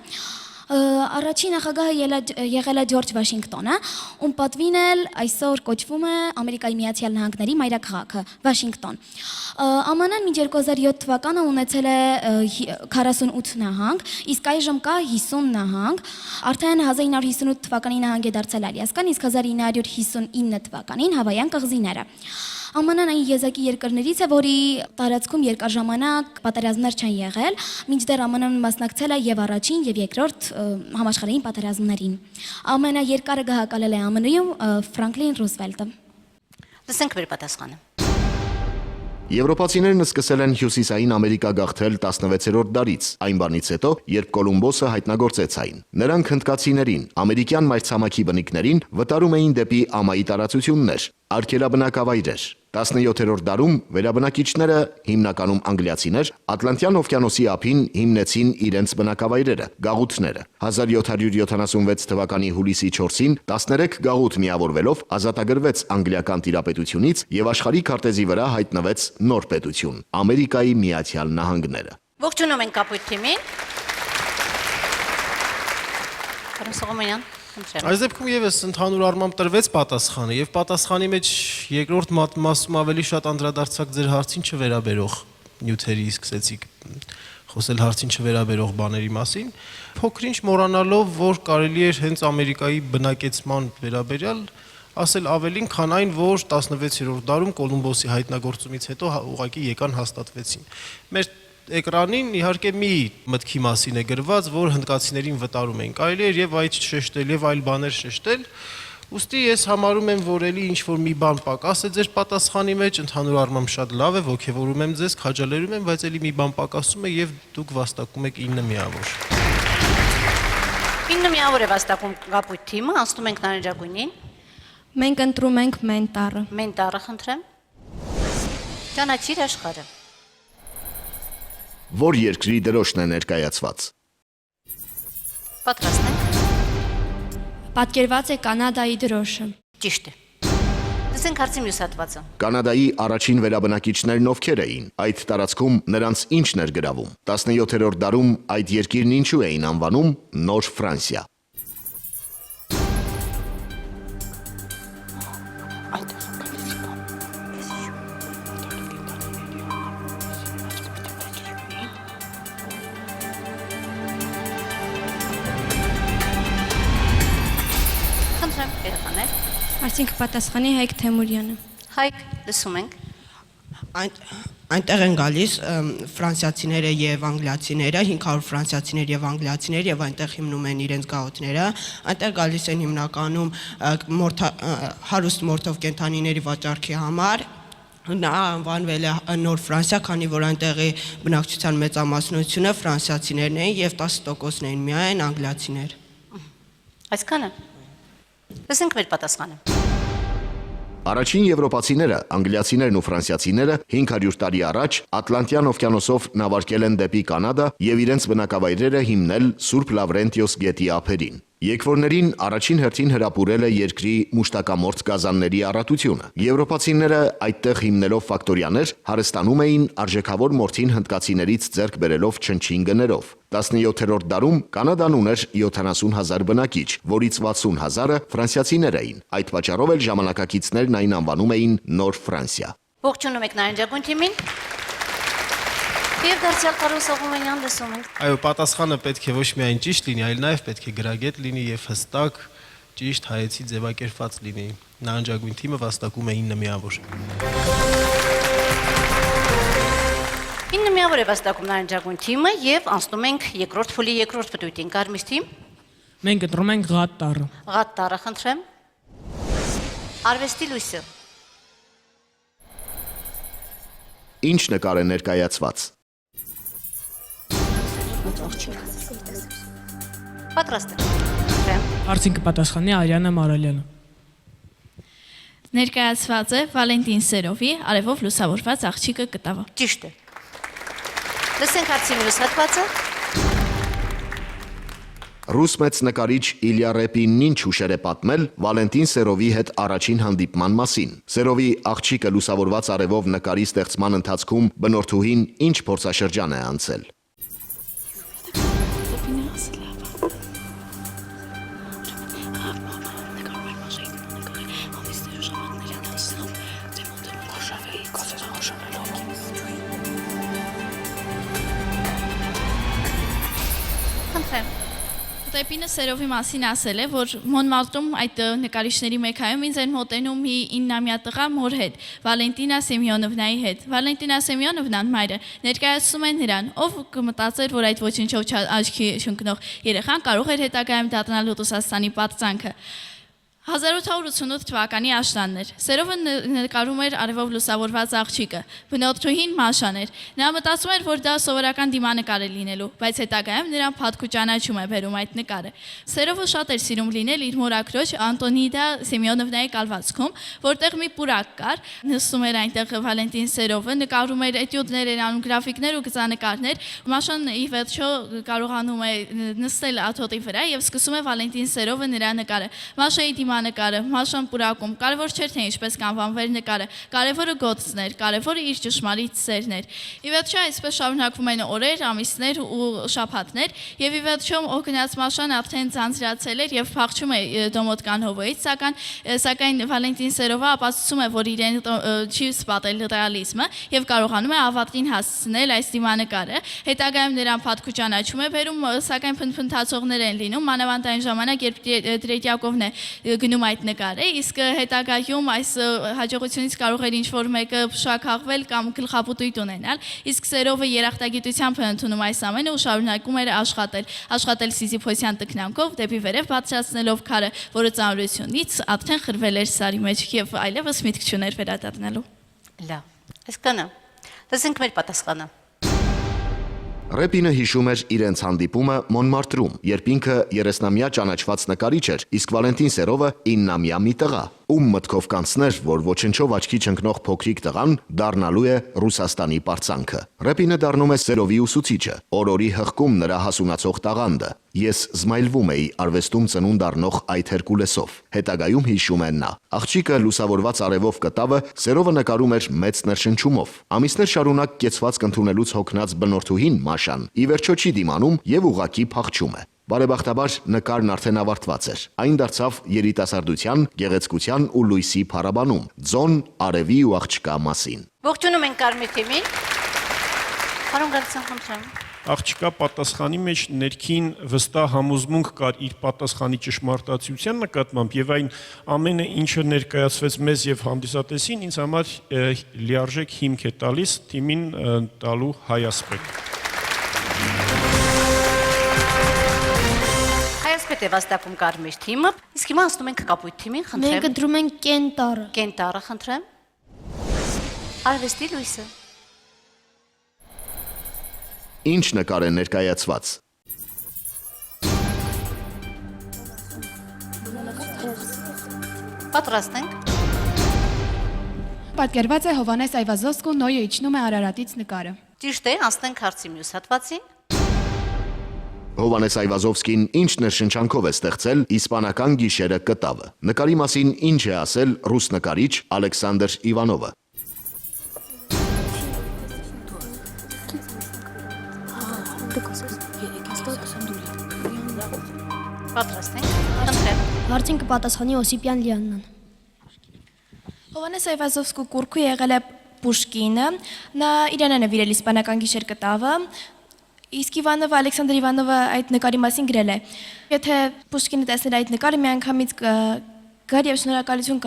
Առաջին նախագահը եղել է Ջորջ Վաշինգտոնը, ում պատվին էլ այսօր կոչվում է Ամերիկայի Միացյալ Նահանգների մայրաքաղաքը Վաշինգտոն։ ԱՄՆ-ն մինչ 2007 թվականը ունեցել է 48 նահանգ, իսկ այժմ կա 50 նահանգ։ Արդեն 1958 թվականին նահանգ է դարձել Ալյասկան, իսկ 1959 թվականին Հավայան կղզիները։ ԱՄՆ-ն այն եզակի երկրներից է, որի տարածքում երկար ժամանակ պատերազմներ չեն եղել, մինչդեռ ԱՄՆ-ն մասնակցել է եւ առաջին եւ երկրորդ համաշխարհային պատերազմներին։ Ամենաերկարը գահակալել է ԱՄՆ-ում Ֆրանկլին Ռուզվելտը։ Լսենք մեր պատասխանը։ Եվրոպացիներն սկսել են Հյուսիսային Ամերիկա գաղթել 16-րդ դարից, այն բանից հետո, երբ Կոլումբոսը հայտնագործեց այն։ Նրանք հնդկացիներին, ամերիկյան մայրցամաքի բնիկներին վտարում էին դեպի ամայի տարածություններ, արգելաբնակավայրեր։ 17-րդ դարում վերաբնակիչները, հիմնականում անգլիացիներ, Ատլանտյան օվկիանոսի ափին հիմնեցին իրենց բնակավայրերը, գաղութները։ 1776 թվականի հուլիսի 4-ին 13 գաղութ միավորվելով ազատագրվեց անգլիական տիրապետությունից եւ աշխարհի քարտեզի վրա հայտնվեց նոր պետություն՝ Ամերիկայի Միացյալ Նահանգները։ Ողջունում ենք Կապույտ թիմին։ Պարոն Սողոմոնյան, խնդրեմ։ Այս դեպքում եւս ընդհանուր առմամբ տրվեց պատասխանը եւ պատասխանի մեջ երկրորդ մասում ավելի շատ անդրադարձակ ձեր հարցին չվերաբերող նյութերի սկսեցիք խոսել հարցին չվերաբերող բաների մասին, փոքրինչ մոռանալով, որ կարելի էր հենց Ամերիկայի բնակեցման վերաբերյալ ասել ավելին, քան այն, որ 16-րդ դարում Կոլումբոսի հայտնագործումից հետո ուղղակի եկան հաստատվեցին։ Մեր էկրանին իհարկե մի մտքի մասին է գրված, որ հնդկացիներին վտարում էին։ Կարելի էր եւ այդ շեշտել եւ այլ բաներ շեշտել։ Ուստի ես համարում եմ, որ էլի ինչ որ մի բան պակաս է ձեր պատասխանի մեջ, ընդհանուր առմամբ շատ լավ է, ողջևորում եմ ձեզ, քաջալերում եմ, բայց էլի մի բան պակասում է եւ դուք վաստակում եք 9 միավոր։ 9 միավոր է վաստակում Կապույտ թիմը, անցնում ենք Նարնջագույնին։ Մենք ընտրում ենք Մեն տառը։ Մեն տառը խնդրեմ։ Ճանաչիր աշխարհը։ Որ երկրի դրոշն է ներկայացված։ Պատրաստ ենք։ Պատկերված է Կանադայի դրոշը։ Ճիշտ է։ Լսենք հարցի մյուս հատվածը։ Կանադայի առաջին վերաբնակիչներն ովքեր էին, այդ տարածքում նրանց ինչն էր գրավում։ 17-րդ դարում այդ երկիրն ինչու էին անվանում Նոր Ֆրանսիա։ Խնդրեմ, երեխաներ։ Այսինքն պատասխանի Հայկ Թեմուրյանը։ Հայկ, լսում ենք։ Այնտեղ են գալիս ֆրանսիացիները եւ անգլիացիները, 500 ֆրանսիացիներ եւ անգլիացիներ եւ այնտեղ հիմնում են իրենց գաղութները։ Այնտեղ գալիս են հիմնականում հարուստ մորթով կենդանիների վաճառքի համար։ Նա անվանվել է Նոր Ֆրանսիա, քանի որ այնտեղի բնակչության մեծամասնությունը ֆրանսիացիներն էին եւ 10%-ն էին միայն անգլիացիներ։ Այսքանը։ Լսենք մեր պատասխանը։ Առաջին եվրոպացիները, անգլիացիներն ու ֆրանսիացիները 500 տարի առաջ Ատլանտյան օվկիանոսով նավարկել են դեպի Կանադա եւ իրենց բնակավայրերը հիմնել Սուրբ Լավրենտիոս գետի ափերին։ Եկվորներին առաջին հերթին հրապուրել է երկրի մուշտակամորթ գազանների առատությունը։ Եվրոպացիները այդտեղ հիմնելով ֆակտորիաներ հարստանում էին արժեքավոր մորթին հնդկացիներից ձեռք բերելով չնչին գներով։ 17-րդ դարում Կանադան ուներ 70,000 բնակիչ, որից 60,000-ը ֆրանսիացիներ էին։ Այդ պատճառով էլ ժամանակակիցներն այն անվանում էին Նոր Ֆրանսիա։ Ողջունում եք նարնջագույն թիմին։ Եվ դարձյալ Կարոս Ողոմյանյան լսում ենք։ Այո, պատասխանը պետք է ոչ միայն ճիշտ լինի, այլ նաև պետք է գրագետ լինի եւ հստակ ճիշտ հայեցի ձևակերպված լինի։ Նարնջագույն թիմը վաստակում է 9 միավոր։ 9 միավոր է վաստակում նարնջագույն թիմը եւ անցնում ենք երկրորդ փուլի երկրորդ պտույտին։ Կարմիր թիմ, Մենք ընտրում ենք ղատ տառը։ ղատ տառը խնդրեմ։ Արվեստի լույսը, Ինչ նկար է ներկայացված։ պատրաստ եք։ Խնդրեմ։ Հարցին կպատասխանի Արիանա Մարալյանը։ Ներկայացված է Վալենտին Սերովի արևով լուսավորված աղջիկը կտավը։ Ճիշտ է։ Լսենք հարցի մյուս հատվածը։ Ռուս մեծ նկարիչ Իլյա Ռեպինն ինչ հուշեր է պատմել Վալենտին Սերովի հետ առաջին հանդիպման մասին։ Սերովի աղջիկը լուսավորված արևով նկարի ստեղծման ընթացքում բնորդուհին ինչ փորձաշրջան է անցել։ Խնդրեմ։ Տեպինը Սերովի մասին ասել է, որ Մոնմարտրում այդ նկարիչների մեքայում ինձ են մոտենում մի 9-ամյա տղա մոր հետ, Վալենտինա Սեմյոնովնայի հետ։ Վալենտինա Սեմյոնովնան մայրը ներկայացնում է նրան, ով կմտածեր, որ այդ ոչնչով աչքի չընկնող երեխան կարող էր հետագայում դառնալ Ռուսաստանի պատծանքը։ 1888 թվականի աշնանն էր։ Սերովը նկարում էր արևով լուսավորված աղջիկը։ Բնորդուհին Մաշան էր։ Նա մտածում էր, որ դա սովորական դիմանկար է լինելու, բայց հետագայում նրան փաթք ու ճանաչում է բերում այդ նկարը։ Սերովը շատ էր սիրում լինել իր մորաքրոջ Անտոնիդա Սեմյոնովնայի կալվածքում, որտեղ մի պուրակ կար, նստում էր այնտեղ Վալենտին Սերովը, նկարում էր էտյուդներ, անում գրաֆիկներ ու գծանկարներ։ Մաշան ի վերջո կարողանում է նստել աթոթի վրա եւ սկսում է Վալենտին Սերովը նրա նկարը։ Մաշայի նկարը, Մաշան պուրակում, կարևոր չէր թե ինչպես կանվանվեր նկարը, կարևորը գոտցն էր, կարևորը իր ճշմարիտ սերն էր։ Ի վերջո այսպես շարունակվում են օրեր, ամիսներ ու շաբաթներ, եւ ի վերջո օգնած Մաշան արդեն ձանձրացել էր եւ փախչում է Դոմոդկան հովոյից, սակայն Վալենտին Սերովը ապացուցում է, որ իրեն չի սպատել ռեալիզմը եւ կարողանում է ավարտին հասցնել այս դիմանկարը։ Հետագայում նրան փաթք ու ճանաչում է բերում, սակայն փնփնթացողներ են լինում, մանավանդ այն ժամանակ, երբ Տրետյակովն է գնում այդ նկարը, իսկ հետագայում այս հաջողությունից կարող էր ինչ-որ մեկը փշաքաղվել կամ գլխապուտույտ ունենալ, իսկ Սերովը երախտագիտությամբ ընդունում այս ամենը ու շարունակում էր աշխատել Սիզիփոսյան տքնանքով դեպի վերև բարձրացնելով քարը, որը ծանրությունից արդեն խրվել էր սարի մեջ եւ այլևս միտք չուներ վերադառնալու։ Լավ։ Այսքանը։ Լսենք մեր պատասխանը։ Ռեպինը հիշում էր իրենց հանդիպումը Մոնմարտրում, երբ ինքը 30-ամյա ճանաչված նկարիչ էր, իսկ Վալենտին Սերովը 9-ամյա մի տղա, ում մտքով կանցներ, որ ոչնչով աչքի չընկնող փոքրիկ տղան դառնալու է Ռուսաստանի պարծանքը։ Ռեպինը դառնում է Սերովի ուսուցիչը, օրորի հղկում նրա հասունացող տաղանդը։ Ես զմայլվում էի արվեստում ծնունդ առնող այդ Հերկուլեսով։ Հետագայում հիշում է նա։ Աղջիկը լուսավորված արևով կտավը Սերովը նկարում էր մեծ ներշնչումով։ Ամիսներ շարունակ կեցվածք ընդունելուց հոգնած բնորդուհին Մաշան ի վերջո չի դիմանում եւ ուղակի փախչում է։ Բարեբախտաբար նկարն արդեն ավարտված էր։ Այն դարձավ երիտասարդության, գեղեցկության ու լույսի փառաբանում, ձոն, արևի ու աղջկա մասին։ Ողջունում ենք Կարմիր թիմին։ Պարոն Գալստյան, խնդրեմ։ աղջկա պատասխանի մեջ ներքին վստահ համոզմունք կար իր պատասխանի ճշմարտացիության նկատմամբ եւ այն ամենը, ինչը ներկայացվեց մեզ եւ հանդիսատեսին, ինձ համար լիարժեք հիմք է տալիս թիմին տալու հայասպետ։ Հայասպետ է վաստակում կարմիր թիմը, իսկ հիմա ասում ենք կապույտ թիմին, Մենք խնդրեմ։ ընտրում ենք կենտարը։ Կենտարը, խնդրեմ։ Արվեստի լույսը։ Ինչ նկար է ներկայացված։ Պատրաստ ենք։ Պատկերված է Հովանես Այվազովսկու Նոյը իջնում է Արարատից նկարը։ Ճիշտ է, անցնենք հարցի մյուս հատվածին։ Հովանես Այվազովսկին ինչ ներշնչանքով է ստեղծել իսպանական գիշերը կտավը։ Նկարի մասին ինչ է ասել ռուս նկարիչ Ալեքսանդր Իվանովը։ Պատրաստ ենք։ Խնդրեմ։ Հարցին կպատասխանի Օսիպյան Լիաննան։ Հովանես Այվազովսկու կուրքը եղել է Պուշկինը, նա իրեն է նվիրել իսպանական գիշեր կտավը, իսկ Իվանովը, Ալեքսանդր Իվանովը այդ նկարի մասին գրել է. Եթե Պուշկինը տեսներ այդ նկարը, միանգամից գար եւ շնորհակալություն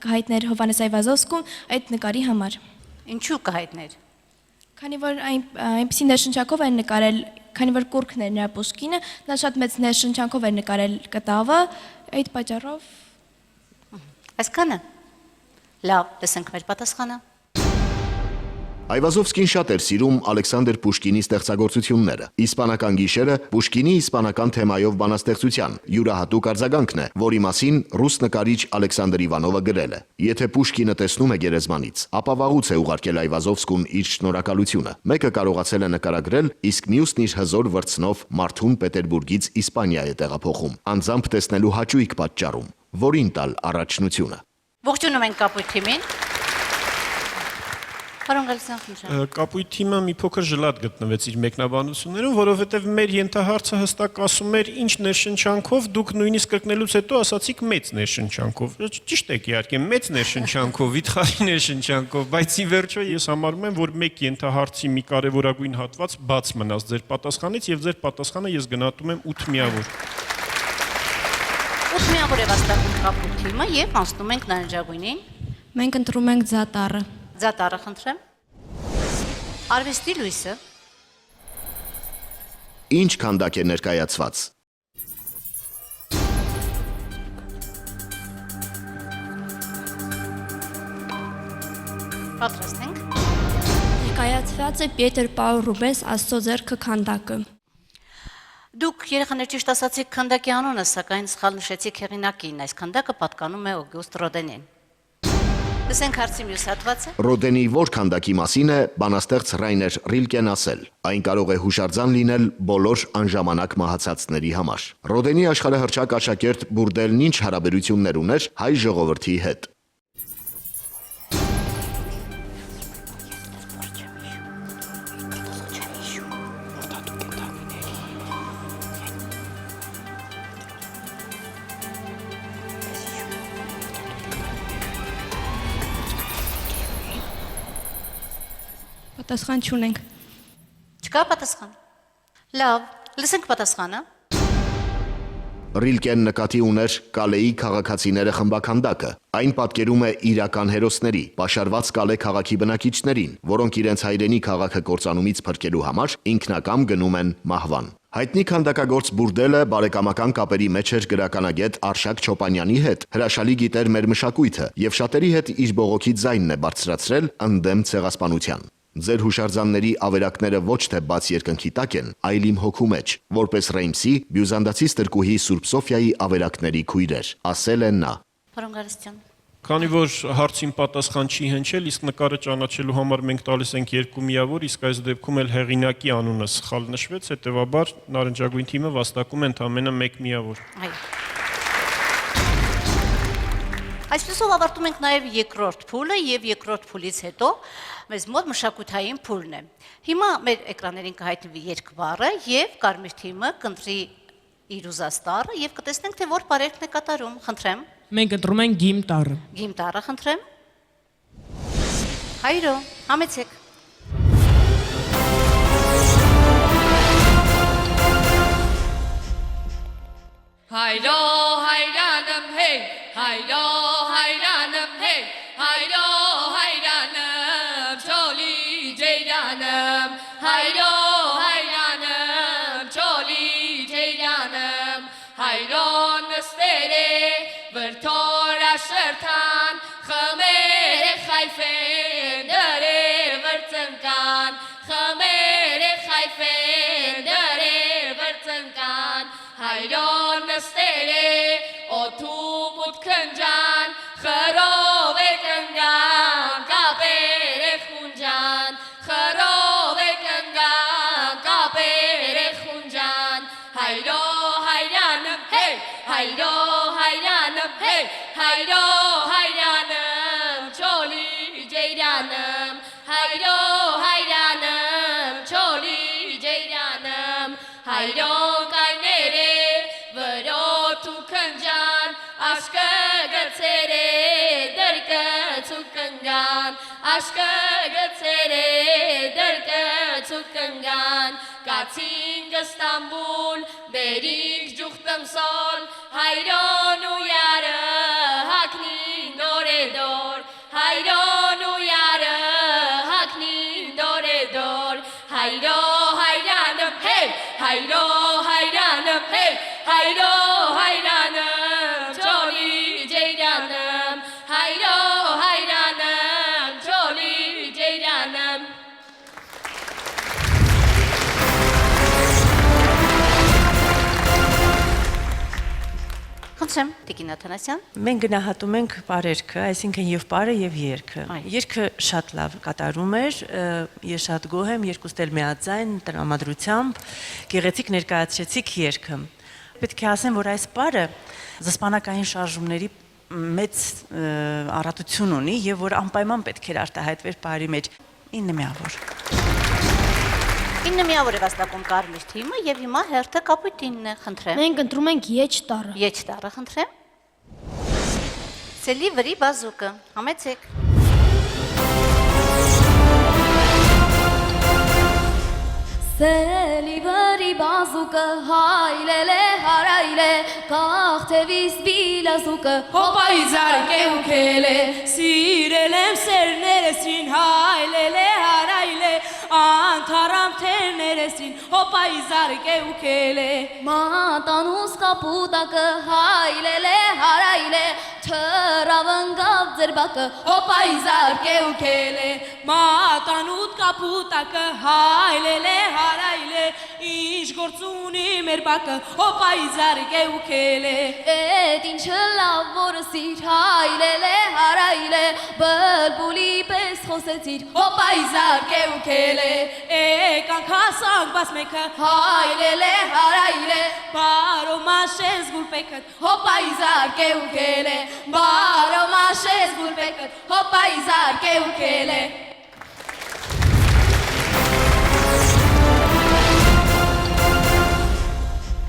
կհայտներ Հովանես Այվազովսկուն այդ նկարի համար։ Ինչու կհայտներ։ Քանի որ այնպիսի ներշնչանքով են նկարել, քանի որ կուրքն էր նրա Պուշկինը, նա շատ մեծ ներշնչանքով էր նկարել կտավը, այդ պատճառով Այսքանը։ Լավ, լսենք մեր պատասխանը։ Այվազովսկին շատ էր սիրում Ալեքսանդր Պուշկինի ստեղծագործությունները։ Իսպանական գիշերը Պուշկինի իսպանական թեմայով բանաստեղծության յուրահատուկ արձագանքն է, որի մասին ռուս նկարիչ Ալեքսանդր Իվանովը գրել է. Եթե Պուշկինը տեսնում է գերեզմանից, ապա վաղուց է ուղարկել Այվազովսկուն իր շնորհակալությունը։ Մեկը կարողացել է նկարագրել, իսկ մյուսն իր հզոր վրձնով մարդուն Պետերբուրգից Իսպանիա է տեղափոխում, անձամբ տեսնելու հաճույք պատճառում, որին տալ առաջնությունը։ Ողջունում ենք կապույտ թիմին։ Պարոն Գալստյան, խնդրեմ։ Կապույտ թիմը մի փոքր ժլատ գտնվեց իր մեկնաբանություններում, որովհետև մեր ենթահարցը հստակ ասում էր, ինչ ներշնչանքով դուք նույնիսկ կրկնելուց հետո ասացիք մեծ ներշնչանքով։ Ճիշտ եք իհարկե, մեծ ներշնչանքով, վիթխարի ներշնչանքով, բայց ի վերջո ես համարում եմ, որ մեկ ենթահարցի մի կարևորագույն հատված բաց մնաց ձեր պատասխանից եւ ձեր պատասխանը ես գնահատում եմ 8 միավոր։ 8 միավոր է վաստակում կապույտ թիմը եւ անցնում ենք նարնջագույնին։ Մենք ընտրում ենք ձատարը։ Ձատարը, խնդրեմ։ Արվեստի լույսը։ Ինչ քանդակ է ներկայացված։ Պատրաստ ենք։ Ներկայացված է Պետր Պաուլ Ռուբենս Աստծո ձեռքը քանդակը։ Դուք երեխաներ ճիշտ ասացիք քանդակի անունը, սակայն սխալ նշեցիք հեղինակին։ Այս քանդակը պատկանում է Օգուստ Ռոդենին։ Լսենք հարցի մյուս հատվածը։ Ռոդենի որ քանդակի մասին է բանաստեղծ Ռայներ Ռիլկեն ասել. այն կարող է հուշարձան լինել բոլոր անժամանակ մահացածների համար։ Ռոդենի աշխարհահռչակ աշակերտ Բուրդելն ինչ հարաբերություններ ուներ հայ ժողովրդի հետ։ Պատասխան չունենք։ Չկա պատասխան։ Լավ, լսենք պատասխանը։ Ռիլկեն նկատի ուներ Կալեի քաղաքացիները խմբաքանդակը։ Այն պատկերում է իրական հերոսների, պաշարված Կալե քաղաքի բնակիչներին, որոնք իրենց հայրենի քաղաքը կործանումից փրկելու համար ինքնակամ գնում են մահվան։ Հայտնի քանդակագործ Բուրդելը բարեկամական կապերի մեջ էր գրականագետ Արշակ Չոպանյանի հետ, հրաշալի գիտեր մեր մշակույթը եւ շատերի հետ իր բողոքի ձայնն է բարձրացրել ընդդեմ ցեղասպանության։ Ձեր հուշարձանների ավերակները ոչ թե բաց երկնքի տակ են, այլ իմ հոգու մեջ, որպես Ռեյմսի, բյուզանդացի ստրկուհի Սուրբ Սոֆիայի ավերակների քույրեր, ասել է նա։ Պարոն Գալստյան։ Քանի որ հարցին պատասխան չի հնչել, իսկ նկարը ճանաչելու համար մենք տալիս ենք 2 միավոր, իսկ այս դեպքում էլ հեղինակի անունը սխալ նշվեց, հետեւաբար նարնջագույն թիմը վաստակում է ընդամենը 1 միավոր։ Այո։ Այսպեսով ավարտում ենք նաև երկրորդ փուլը եւ երկրորդ փուլից հետո մեզ մոտ մշակութային փուլն է։ Հիմա մեր էկրաններին կհայտնվի երկբառը եւ կարմիր թիմը կընտրի իր ուզաստառը եւ կտեսնենք թե որ բարերքն է կատարում։ Խնդրեմ։ Մենք ընտրում ենք գիմտառը։ Գիմտառը, խնդրեմ։ Հայրո, համեցեք։ հայրո հայրանım hey հայրո հայրանım çoli ceylanım հայրո հայրանım çoli ceylanım հայրոն նստերը վրթորա շրթան խմերը խայֆեն դրեր վրծնկան խմերը խայֆեն դրեր վրծնկան հայրոն նստերը օթու մուտ քնջան խրով է կնգան կապերը խունջան խրով է կնգան կապերը խունջան հայրո հայրանım hey հայրո հայրանım hey հայրո հայրանım çoli ceylanım հայրո հայրանım çoli ceylanım հայրո կայները վրոթու քնջան աշկը գցերը դրկցու կնգան աշկը գցերը դրկցու կնգան կացին գստամբուլ բերինք ջուխտմսոլ հայրոն ու յարը հակնին դորեդոր հայրոն ու յարը հակնին դորեդոր հայրո հայրանım hey հայրո հայրանım hey հայրո հայրանım çoli ceylanım հայրո հայրանım çoli ceylanım Խնդրեմ, Տիկին Աթանասյան։ Մենք գնահատում ենք բարերքը, այսինքն եւ բարը եւ երգը։ Երգը շատ լավ կատարում էր, ես շատ գոհ եմ, երկուստ էլ միաձայն տրամադրությամբ գեղեցիկ ներկայացրեցիք երգը։ Պետք է ասեմ, որ այս բարը զսպանակային շարժումների մեծ առատություն ունի եւ որ անպայման պետք է արտահայտվեր բարի մեջ 9 միավոր։ 9 միավոր է վաստակում կարմիր թիմը եւ հիմա հերթը կապույտինն է, խնդրեմ։ Մենք ընտրում ենք եջ տառը։ Եջ տառը, խնդրեմ։ Սելի վրի բազուկը, համեցեք։ Սելի վրի բազուկը հայլել է հարայլ է կաղթևիս բիլազուկը Հոպայի զարկե ուքել է, սիրել եմ սերներեսին, հայլել է հարայլ է, անթարամ թերներեսին, հոպայի զարկե ուքել է Մատանուս կապուտակը հայլել է հարայլ է չրավնգավ ձրբակը հոպայի զարկե ուքել է, մատանուտ կապուտակը հայլել է հարայլ է, ինչ գործ ունի մեր բակը, հոպայի զարկե ուքել է Էդ ինչը լավ որ սիր հայլել է հարայլ է բլբուլի պես խոսեցիր հոպայի զարկե ուքել է, եկանք հասանք բաց մեկը, հայլել է հարայլ է բարո մաշես գուլպեքըտ, հոպայի զարկե ուքել է բարո մաշես գուլպեքըտ, հոպայի զարկե ուքել է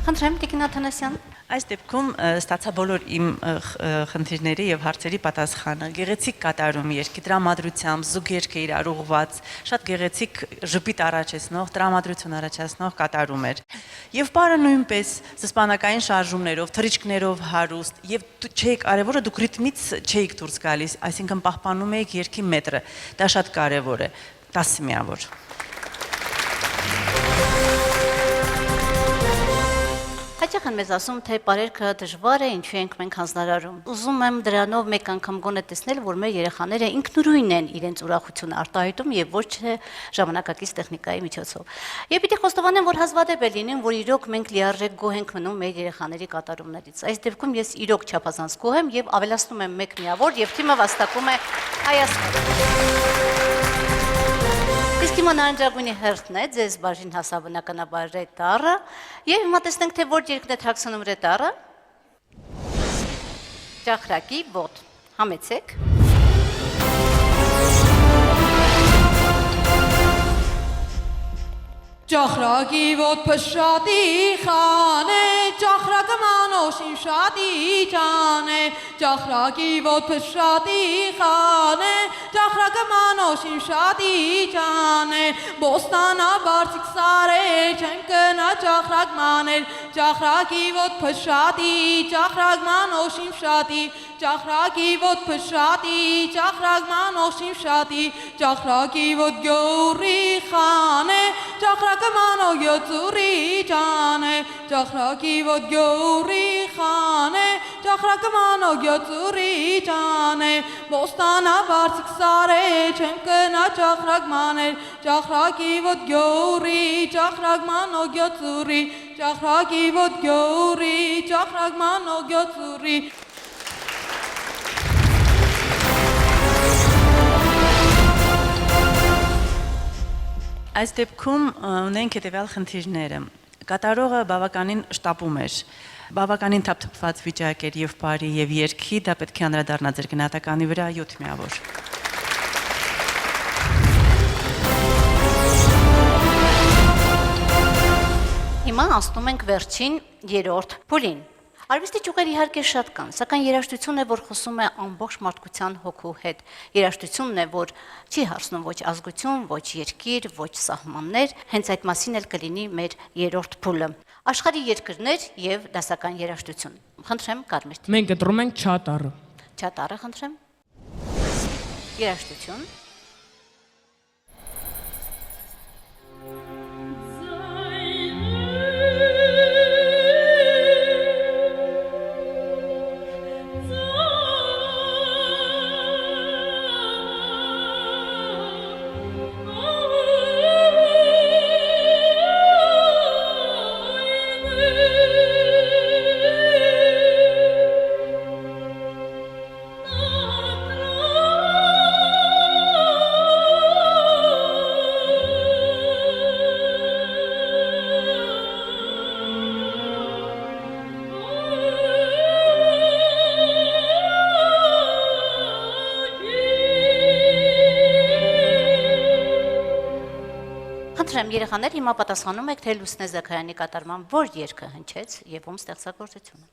Խնդրեմ, Տիկին Աթանասյան։ Այս դեպքում ստացա բոլոր իմ խնդիրների եւ հարցերի պատասխանը։ Գեղեցիկ կատարում երգի տրամադրությամբ, զուգ երգը իրար ուղղված, շատ գեղեցիկ ժպիտ առաջացնող, տրամադրություն առաջացնող կատարում էր։ Եվ բարը նույնպես զսպանակային շարժումներով, թռիչքներով հարուստ եւ չէի կարեւորը դուք ռիթմից չէիք դուրս գալիս, այսինքն պահպանում եք երգի մետրը։ Դա շատ կարեւոր է։ 10 միավոր։ Հաճախ են մեզ ասում, թե բարերքը դժվար է, ինչու ենք մենք հանձնարարում։ Ուզում եմ դրանով մեկ անգամ գոնե տեսնել, որ մեր երեխաները ինքնուրույն են իրենց ուրախությունը արտահայտում եւ ոչ թե ժամանակակից տեխնիկայի միջոցով։ Եվ պիտի խոստովանեմ, որ հազվադեպ է լինում, որ իրոք մենք լիարժեք գոհ ենք մնում մեր երեխաների կատարումներից։ Այս դեպքում ես իրոք չափազանց գոհ եմ եւ ավելացնում եմ 1 միավոր եւ թիմը վաստակում է Հայաստան։ Իսկ հիմա նարնջագույնի հերթն է, ձեզ բաժին հասավ բնականաբար ռետառը, եւ հիմա տեսնենք, թե որ երգն է թաքցնում ռետառը։ Ճախրակի ոտ, համեցեք։ Ճախրակի ոտ փշատի խանե, ճախրակը մանոշին շատի ճանե, ճախրակի ոտ փշատի խանե, ճախրակը մանոշին շատի ճանե, բոստանա բարձիկ սարե, չեն կնա ճախրագմաներ ճախրագի ոտ փշատի ճախրագման օշիմ շատի ճախրագի ոտ փշատի ճախրագման օշիմ շատի ճախրագի ոտ գյուրի խանե ճախրագման օյոցուրի ջանե ճախրագի ոտ գյուրի խանե ճախրագման օյոցուրի ջանե բոստանա բարձիկ սարե չեմ կնա ճախրագմաներ ճախրագի ոտ գյուրի ճախրագման օյոցուրի ճախրագի ոտ գյուրի ճախրագման օյոցուրի Այս դեպքում ունենք հետևյալ խնդիրները։ Կատարողը բավականին շտապում էր, բավականին թափթփված վիճակ էր եւ բարի եւ երգի, դա պետք է անդրադառնա ձեր գնահատականի վրա 7 միավոր։ Հիմա անցնում ենք վերջին երրորդ փուլին։ Արվեստի ճյուղեր իհարկե շատ կան, սակայն երաժշտությունն է, որ խոսում է ամբողջ մարդկության հոգու հետ։ Երաժշտությունն է, որ չի հարցնում ոչ ազգություն, ոչ երկիր, ոչ սահմաններ, հենց այդ մասին էլ կլինի մեր երրորդ փուլը։ Աշխարհի երկրներ եւ դասական երաժշտություն։ Խնդրեմ, Կարմիր։ Մենք ընտրում ենք չատարը։ Չատարը խնդրեմ։ Երաժշտություն։ Խնդրեմ, երեխաներ, հիմա պատասխանում եք, թե Լուսնե Զաքարյանի կատարման որ երգը հնչեց եւ ում ստեղծագործությունը։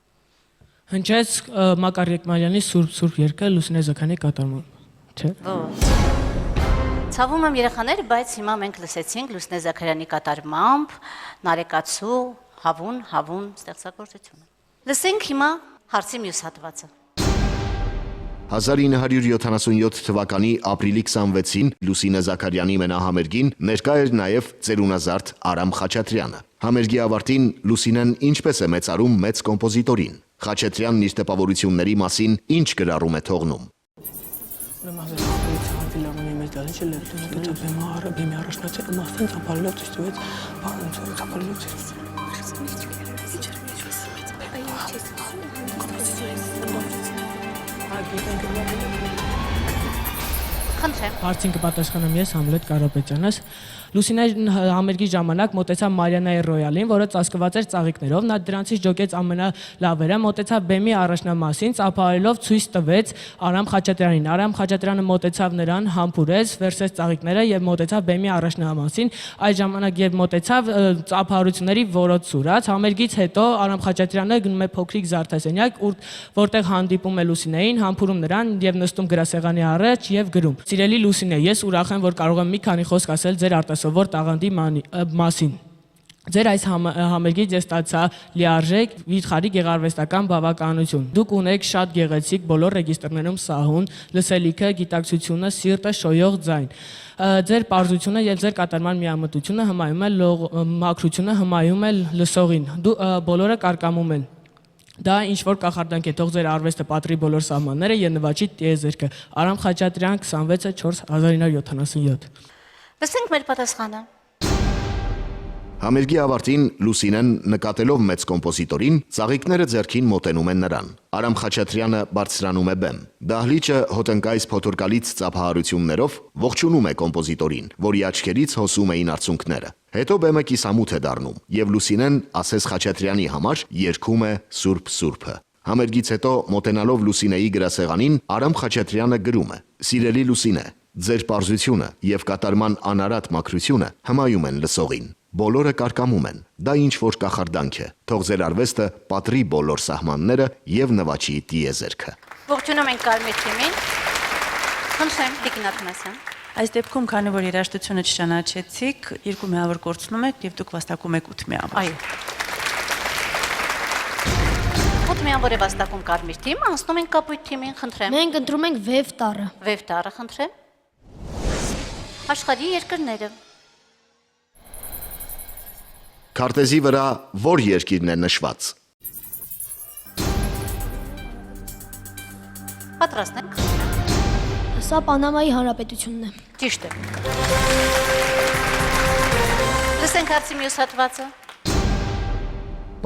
Հնչեց Մակար Եկմալյանի Սուրբ երգը Լուսնե Զաքարյանի կատարմամբ, չէ՞։ Ցավում եմ երեխաներ, բայց հիմա մենք լսեցինք Լուսնե Զաքարյանի կատարմամբ Նարեկացու հավուն ստեղծագործությունը։ Լսենք հիմա հարցի մյուս հատվածը։ 1977 թվականի ապրիլի 26-ին Լուսինե Զաքարյանի մենահամերգին ներկա էր նաև ծերունազարդ Արամ Խաչատրյանը։ Համերգի ավարտին Լուսինեն ինչպես է մեծարում մեծ կոմպոզիտորին։ Խաչատրյանն իր տպավորությունների մասին ինչ գրառում է թողնում։ Խնդրեմ։ Հարցին կպատասխանեմ ես Համլետ Կարապետյանս։ Լուսինեն համերգի ժամանակ մոտեցավ Մարիանայի Ռոյալին, որը ծածկված էր ծաղիկներով, նա դրանցից ջոկեց ամենալավերը, մոտեցավ բեմի առաջնամասին, ծափարելով ցույց տվեց Արամ Խաչատրյանին։ Արամ Խաչատրյանը մոտեցավ նրան, համբուրեց, վերցրեց ծաղիկները եւ մոտեցավ բեմի առաջնամասին։ Այդ ժամանակ երբ մոտեցավ, ծափարությունների որոտ սուրաց։ Համերգից հետո Արամ Խաչատրյանը գնում է փոքրիկ զարդասենյակ, որտեղ հանդիպում է Լուսինեին, համբուրում նրան եւ նստում գրասեղանի առաջ եւ գրում. Սիրելի Լուսինե, ես ուրախ եմ, որ կարող եմ մի քանի խոսք ասել ձեր արտասովոր տաղանդի մասին։ Ձեր այս համերգից ես ստացա լիարժեք վիթխարի գեղարվեստական բավականություն։ Դուք ունեք շատ գեղեցիկ բոլոր ռեգիստրներում սահուն, լսելիքը, գիտակցությունը, սիրտը շոյող ձայն։ Ձեր պարզությունը եւ ձեր կատարման միամտությունը հմայում է մաքրությունը հմայում է լսողին։ Բոլորը կարկամում են։ Դա ինչ որ կախարդանք է, թող ձեր արվեստը պատրի բոլոր սահմանները եւ նվաճի տիեզերքը։ Արամ Խաչատրյան 26/4/1977։ Լսենք մեր պատասխանը։ Համերգի ավարտին Լուսինեն նկատելով մեծ կոմպոզիտորին, ծաղիկները ձեռքին մոտենում են նրան։ Արամ Խաչատրյանը բարձրանում է բեմ։ Դահլիճը հոտնկայից փոթորկալից ծափահարություններով ողջունում է կոմպոզիտորին, որի աչքերից հոսում էին արցունքները։ Հետո բեմը կիսամութ է դառնում, եւ Լուսինեն ասես Խաչատրյանի համար երգում է Սուրբ Սուրբը։ Համերգից հետո մոտենալով Լուսինեի գրասեղանին Արամ Խաչատրյանը գրում է. Սիրելի Լուսինե, ձեր պարզությունը եւ կատարման անարատ մաքրությունը հմայում են լսողին։ Բոլորը կարկամում են։ Դա ինչ որ կախարդանք է։ Թող ձեր արվեստը պատրի բոլոր սահմանները եւ նվաճի տիեզերքը։ Ողջունում ենք Կարմիր թիմին։ Խնդրեմ, Տիկին Աթանասյան։ Այս դեպքում, քանի որ երաժշտությունը չճանաչեցիք, 2 միավոր կորցնում եք եւ դուք վաստակում եք 8 միավոր։ Այո։ 8 միավոր է վաստակում կարմիր թիմը, անցնում ենք կապույտ թիմին, խնդրեմ։ Մենք ընտրում ենք վև տառը։ Վև տառը, խնդրեմ։ Աշխարհի երկրները։ Քարտեզի վրա որ երկիրն է նշված։ Պատրաստ ենք։ Սա Պանամայի հանրապետությունն է։ Ճիշտ է։ Լսենք հարցի մյուս հատվածը։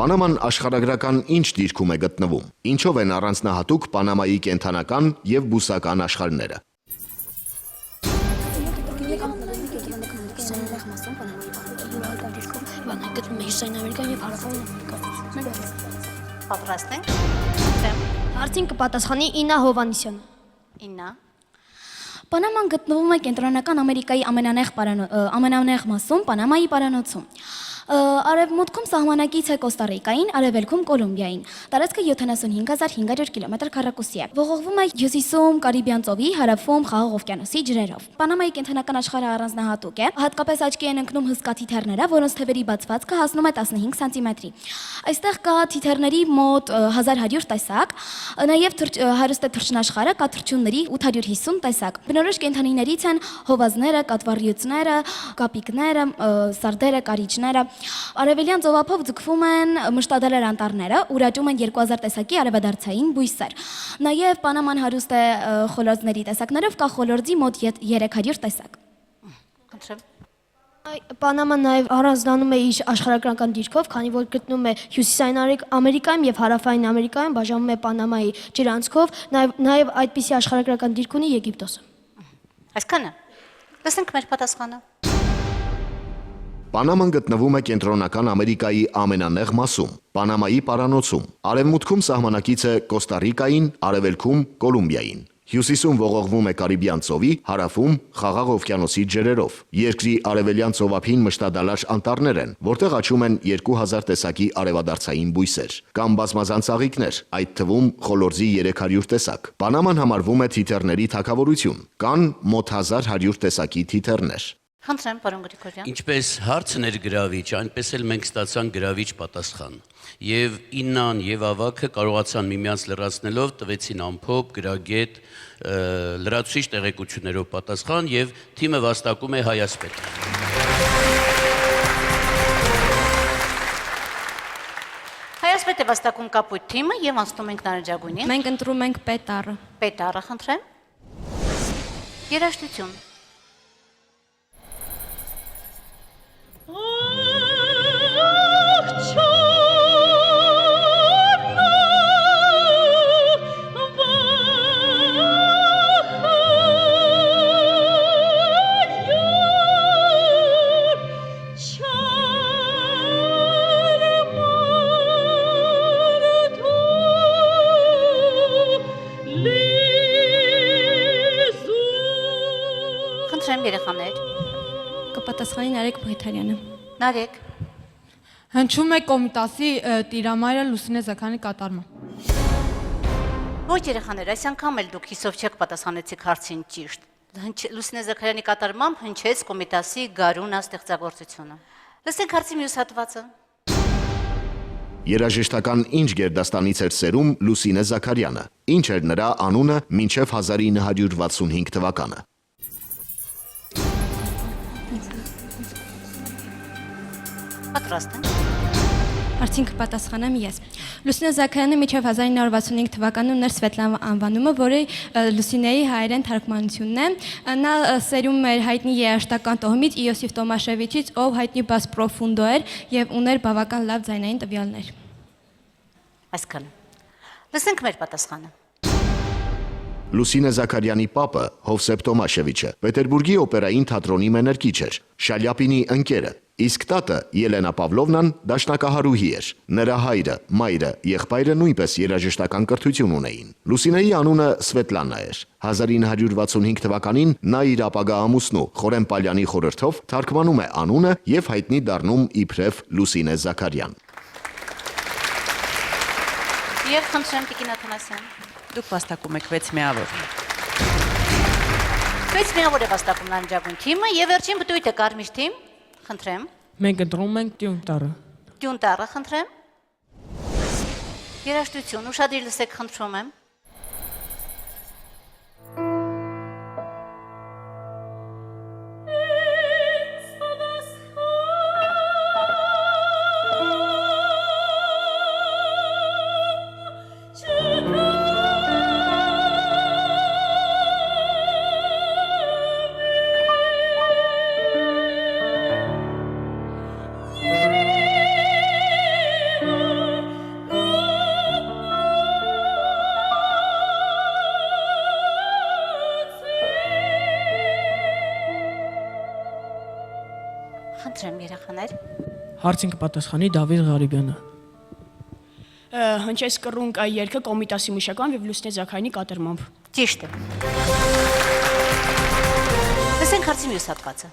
Պանաման աշխարհագրական ինչ դիրքում է գտնվում։ Ինչով են առանձնահատուկ Պանամայի կենթանական եւ բուսական աշխարհները։ Պատրաստ ենք։ Խնդրեմ։ Հարցին կպատասխանի Իննա Հովանեսյանը։ Իննա։ Պանաման գտնվում է Կենտրոնական Ամերիկայի ամենանեղ մասում, Պանամայի պարանոցում։ Արևմուտքում սահմանակից է Կոստարիկային, արևելքում Կոլումբիային։ Տարածքը 75500 կիլոմետր քառակուսի է։ Ողողվում է հյուսիսում Կարիբյան ծովի, հարավում Խաղաղ օվկիանոսի ջրերով։ Պանամայի կենտրոնական աշխարհը առանձնահատուկ է։ Հատկապես աչքի են ընկնում հսկա թիթեռները, որոնց թևերի բացվածքը հասնում է 15 սանտիմետրի։ Այստեղ կա թիթեռների մոտ 1100 տեսակ, նաև հարուստ է թռչնաշխարհը, կա թռչունների 850 տեսակ։ Բնորոշ կենդանիներից են հովազները, կատվառյուծները, կապիկները, սարդերը, կարիճները։ Արևելյան ծովափով ձգվում են մշտադալեր անտառները, ուրաճում են 2000 տեսակի արևադարձային բույսեր։ Նաև Պանաման հարուստ է խոլորձների տեսակներով, կա խոլորձի մոտ 300 տեսակ։ Խնդրեմ։ Պանաման նաև առանձնանում է իր աշխարհագրական դիրքով, քանի որ գտնվում է հյուսիսային Ամերիկայում եւ հարավային Ամերիկայում, բաժանում է Պանամայի ջրանցքով, նաև այդպիսի աշխարհագրական դիրք ունի Եգիպտոսը։ Այսքանը։ Լսենք մեր պատասխանը։ Պանաման գտնվում է Կենտրոնական Ամերիկայի ամենանեղ մասում, Պանամայի պարանոցում։ Արևմուտքում սահմանակից է Կոստարիկային, արևելքում Կոլումբիային։ Հյուսիսում ողողվում է Կարիբյան ծովի, հարավում Խաղաղ օվկիանոսի ջրերով։ Երկրի արևելյան ծովափին մշտադալար անտառներ են, որտեղ աճում են 2000 տեսակի արևադարձային բույսեր։ Կան բազմազան ծաղիկներ, այդ թվում խոլորձի 300 տեսակ։ Պանաման համարվում է թիթեռների թագավորություն։ Կան մոտ 1100 տեսակի թիթեռներ։ Խնդրեմ, պարոն Գրիգորյան։ Ինչպես հարցն էր գրավիչ, այնպես էլ մենք ստացանք գրավիչ պատասխան։ Եվ Իննան եւ ավագը կարողացան միմյանց լրացնելով տվեցին ամփոփ, գրագետ, լրացուցիչ տեղեկություններով պատասխան եւ թիմը վաստակում է Հայասպետ։ Հայասպետ է վաստակում կապույտ թիմը եւ անցնում ենք նարնջագույնին։ Մենք ընտրում ենք պետառը։ Պետառը, խնդրեմ։ Երաժշտություն։ Խնդրեմ երեխաներ։ Կպատասխանի Նարեկ Բոյթարյանը։ Նարեկ։ Հնչում է Կոմիտասի Տիրամայրը Լուսինե Զաքարյանի կատարումը։ Ոչ երեխաներ, այս անգամ էլ դուք հիսով չեք պատասխանեցիք հարցին ճիշտ։ Լուսինե Զաքարյանի կատարմամբ հնչեց Կոմիտասի Գարունա ստեղծագործությունը։ Լսենք հարցի մյուս հատվածը։ Երաժշտական ինչ գերդաստանից էր սերում Լուսինե Զաքարյանը։ Ինչ էր նրա անունը մինչև 1965 թվականը։ Պատրաստ են։ Հարցին կպատասխանեմ ես։ Լուսինե Զաքարյանը մինչև 1965 թվականն ուներ Սվետլանա անվանումը, որը Լուսինեի հայերեն թարգմանությունն է։ Նա սերում էր հայտնի երաժշտական տոհմից Իոսիֆ Տոմաշևիչից, ով հայտնի բաս պրոֆունդո էր եւ ուներ բավական լավ ձայնային տվյալներ։ Այսքանը։ Լսենք մեր պատասխանը։ Լուսինե Զաքարյանի պապը Հովսեփ Տոմաշևիչը Պետերբուրգի օպերային թատրոնի մեներկիչ էր, Շալյապինի ընկերը, իսկ տատը Ելենա Պավլովնան դաշնակահարուհի էր։ Նրա հայրը, մայրը, եղբայրը նույնպես երաժշտական կրթություն ունեին։ Լուսինեի անունը Սվետլանա էր։ 1965 թվականին նա իր ապագա ամուսնու Խորեն Պալյանի խորհրդով թարգմանում է անունը եւ հայտնի դառնում իբրև Լուսինե Զաքարյան։ Եվ խնդրեմ Տիկին Աթանասյան։ Դուք վաստակում եք 6 միավոր։ Բայց միավոր է վաստակում նարնջագույն թիմը եւ վերջին բտույտը կարմիր թիմ, խնդրեմ։ Մենք ընտրում ենք տյուն տառը։ Տյուն տառը, խնդրեմ։ Երաժշտություն, ուշադիր լսեք, խնդրում եմ։ Խնդրեմ երեխաներ։ Հարցին կպատասխանի Դավիթ Ղարիբյանը։ Հնչեց կռունկ այ երգը Կոմիտասի մշական եւ Լուսնե Զաքարյանի կատարմամբ։ Ճիշտ է։ Լսենք հարցի մյուս հատվածը։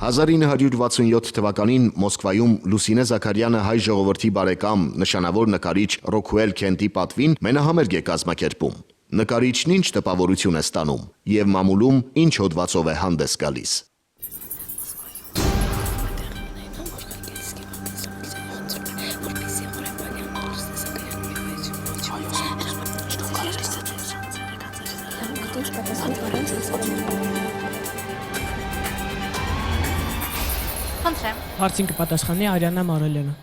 1967 թվականին Մոսկվայում Լուսինե Զաքարյանը հայ ժողովրդի բարեկամ նշանավոր նկարիչ Ռոքուել Քենտի պատվին մենահամերգ է կազմակերպում։ Նկարիչն ինչ տպավորություն է ստանում եւ մամուլում ինչ հոդվածով է հանդես գալիս։ Խնդրեմ։ Հարցին կպատասխանի Արիանա Մարելյանը։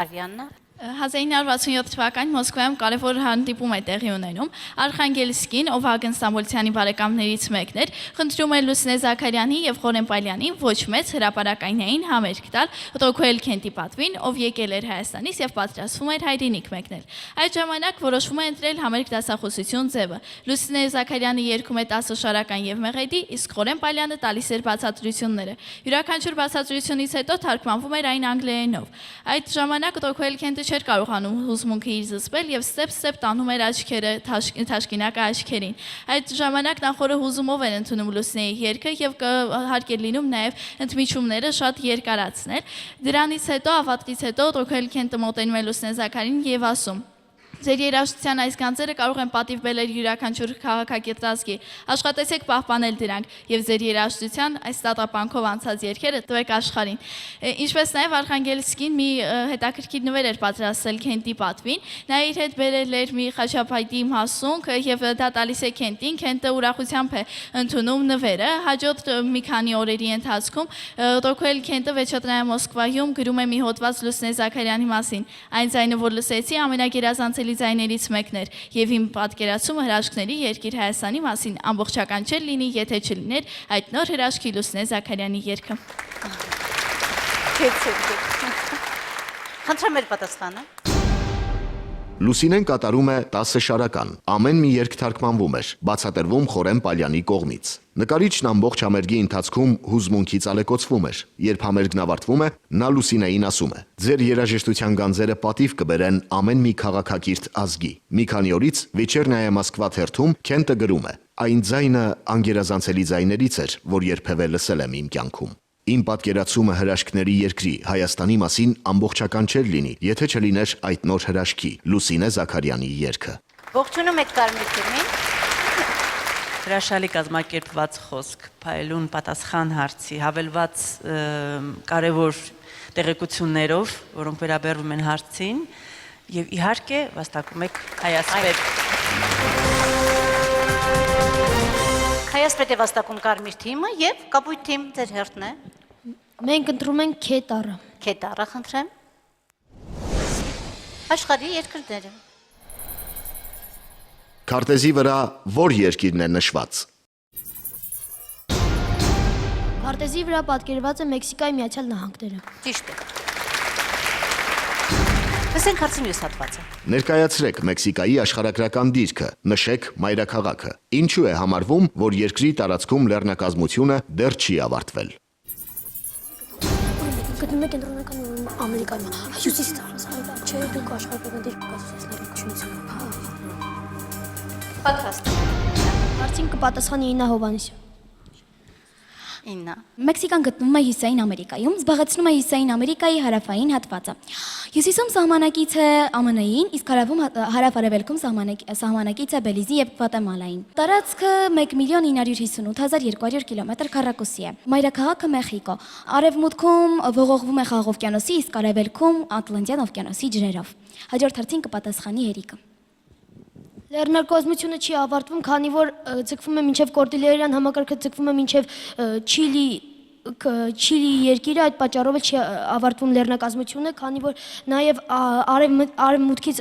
Արիաննա։ 1967 թվականին Մոսկվայում կարևոր հանդիպում է տեղի ունենում։ Արխանգելսկին, ով Վագն Ստամբոլցյանի բարեկամներից մեկն էր, խնդրում է Լուսինե Զաքարյանի եւ Խորեն Պալյանին ոչ մեծ հրապարակայինային համերգ տալ Ռոքուել Քենտի պատվին, ով եկել էր Հայաստանից եւ պատրաստվում էր հայրենիք մեկնել։ Այդ ժամանակ որոշվում է ընտրել համերգ դասախոսություն ձևը։ Լուսինե Զաքարյանը երգում է 10 շարական եւ մեղեդի, իսկ Խորեն Պալյանը տալիս էր բացատրությունները։ Յուրաքանչյուր բացատրությունից հետո թարգմանվում էր այն անգլերենով։ Այդ ժամանակ Ռոքուել Քենտը չէր կարողանում հուզմունքը իր զսպել եւ ստեպ տանում էր աչքերը թաշկինակը աչքերին։ Այդ ժամանակ նախորը հուզումով էր ընդունում Լուսինեի երգը եւ հարկ էր լինում նաեւ ընդմիջումները շատ երկարացնել։ Դրանից հետո ավարտից հետո Ռոքուել Քենտը մոտենում է Լուսինե Զաքարյանին եւ ասում. Ձեր երաժշտության այս գանձերը կարող են պատիվ բերել յուրաքանչյուր քաղաքակիրթ ազգի։ Աշխատեցեք պահպանել դրանք եւ ձեր երաժշտության այս տատապանքով անցած երգերը տվեք աշխարհին։ Ինչպես նաեւ Արխանգելսկին մի հետաքրքիր նվեր էր պատրաստել Քենտի պատվին։ Նա իր հետ բերել էր մի խաչապայտի մասունք եւ դա տալիս է Քենտին։ Քենտը ուրախությամբ է ընդունում նվերը։ Հաջորդ մի քանի օրերի ընթացքում Ռոքուել Քենտը Վեչետրայա Մոսկվայում գրում է մի հոդված Լուսինե Զաքարյանի մասին։ Այն ձայնը, որ լսեցի, ամենագերազանցելի ձայներից մեկն էր եւ իմ պատկերացումը հրաշքների երկիր Հայաստանի մասին ամբողջական չէր լինի, եթե չլիներ այդ նոր հրաշքի Լուսինե Զաքարյանի երգը։ Խնդրեմ մեր պատասխանը։ Լուսինեն կատարում է 10 շարական։ Ամեն մի երգ թարգմանվում էր, բացատրվում Խորեն Պալյանի կողմից։ Նկարիչն ամբողջ համերգի ընթացքում հուզմունքից ալեկոծվում էր։ Երբ համերգն ավարտվում է, նա Լուսինեին ասում է. «Ձեր երաժշտության գանձերը պատիվ կբերեն ամեն մի քաղաքակիրթ ազգի»։ Մի քանի օրից Վեչերնայա Մոսկվա թերթում Քենտը գրում է. «Այն ձայնը անգերազանցելի ձայներից էր, որ երբևէ լսել եմ իմ կյանքում։ Իմ պատկերացումը հրաշքների երկրի Հայաստանի մասին ամբողջական չէր լինի, եթե չլիներ այդ նոր հրաշքի Լուսինե Զաքարյանի երգը»։ Ողջունում եք Կարմիր թիմին։ Հրաշալի կազմակերպված խոսք, փայլուն պատասխան հարցի, հավելված կարևոր տեղեկություններով, որոնք վերաբերվում են հարցին, եւ իհարկե վաստակում եք հայասպետ։ Հայասպետ է վաստակում Կարմիր թիմը եւ Կապույտ թիմ ձեր հերթն է։ Մենք ընտրում ենք Քետառը։ Քետառը, խնդրեմ։ Աշխարհի երկրները։ Քարտեզի վրա ո՞ր երկիրն է նշված։ Քարտեզի վրա պատկերված է Մեքսիկայի Միացյալ Նահանգները։ Ճիշտ է։ Լսենք հարցի մյուս հատվածը։ Ներկայացրեք Մեքսիկայի աշխարհագրական դիրքը, նշեք մայրաքաղաքը։ Ինչու է համարվում, որ երկրի տարածքում լեռնակազմությունը դեռ չի ավարտվել։ Գտնում եք կենտրոնական Ամերիկայում, հյուսիսից չէ, դուք աշխարհագրական դիրք կասեցնեք։ Պատրաստ։ Հարցին կպատասխանի Իննա Հովանեսյան։ 9 Մեքսիկան գտնվում է Հյուսիսային Ամերիկայում, զբաղեցնում է Հյուսիսային Ամերիկայի հարավային հատվածը։ Հյուսիսում սահմանակից է ԱՄՆ-ին, իսկ հարավ-արևելքում սահմանակից է Բելիզի եւ Գվատեմալային։ Տարածքը 1,958,200 կիլոմետր քառակուսի է։ Մայրաքաղաքը Մեխիկո։ Արևմուտքում ողողվում է Խաղաղ օվկիանոսի, իսկ արևելքում Ատլանտյան օվկիանոսի ջրերով։ Հաջորդ հերթին կպատասխանի Երիկը։ Լեռնարկազմությունը չի ավարտվում, քանի որ ձգվում է մինչև Կորդիլերյան համակարգը ձգվում է մինչև Չիլի երկիրը, այդ պատճառով չի ավարտվում լեռնարկազմությունը, քանի որ նաև արևմուտքից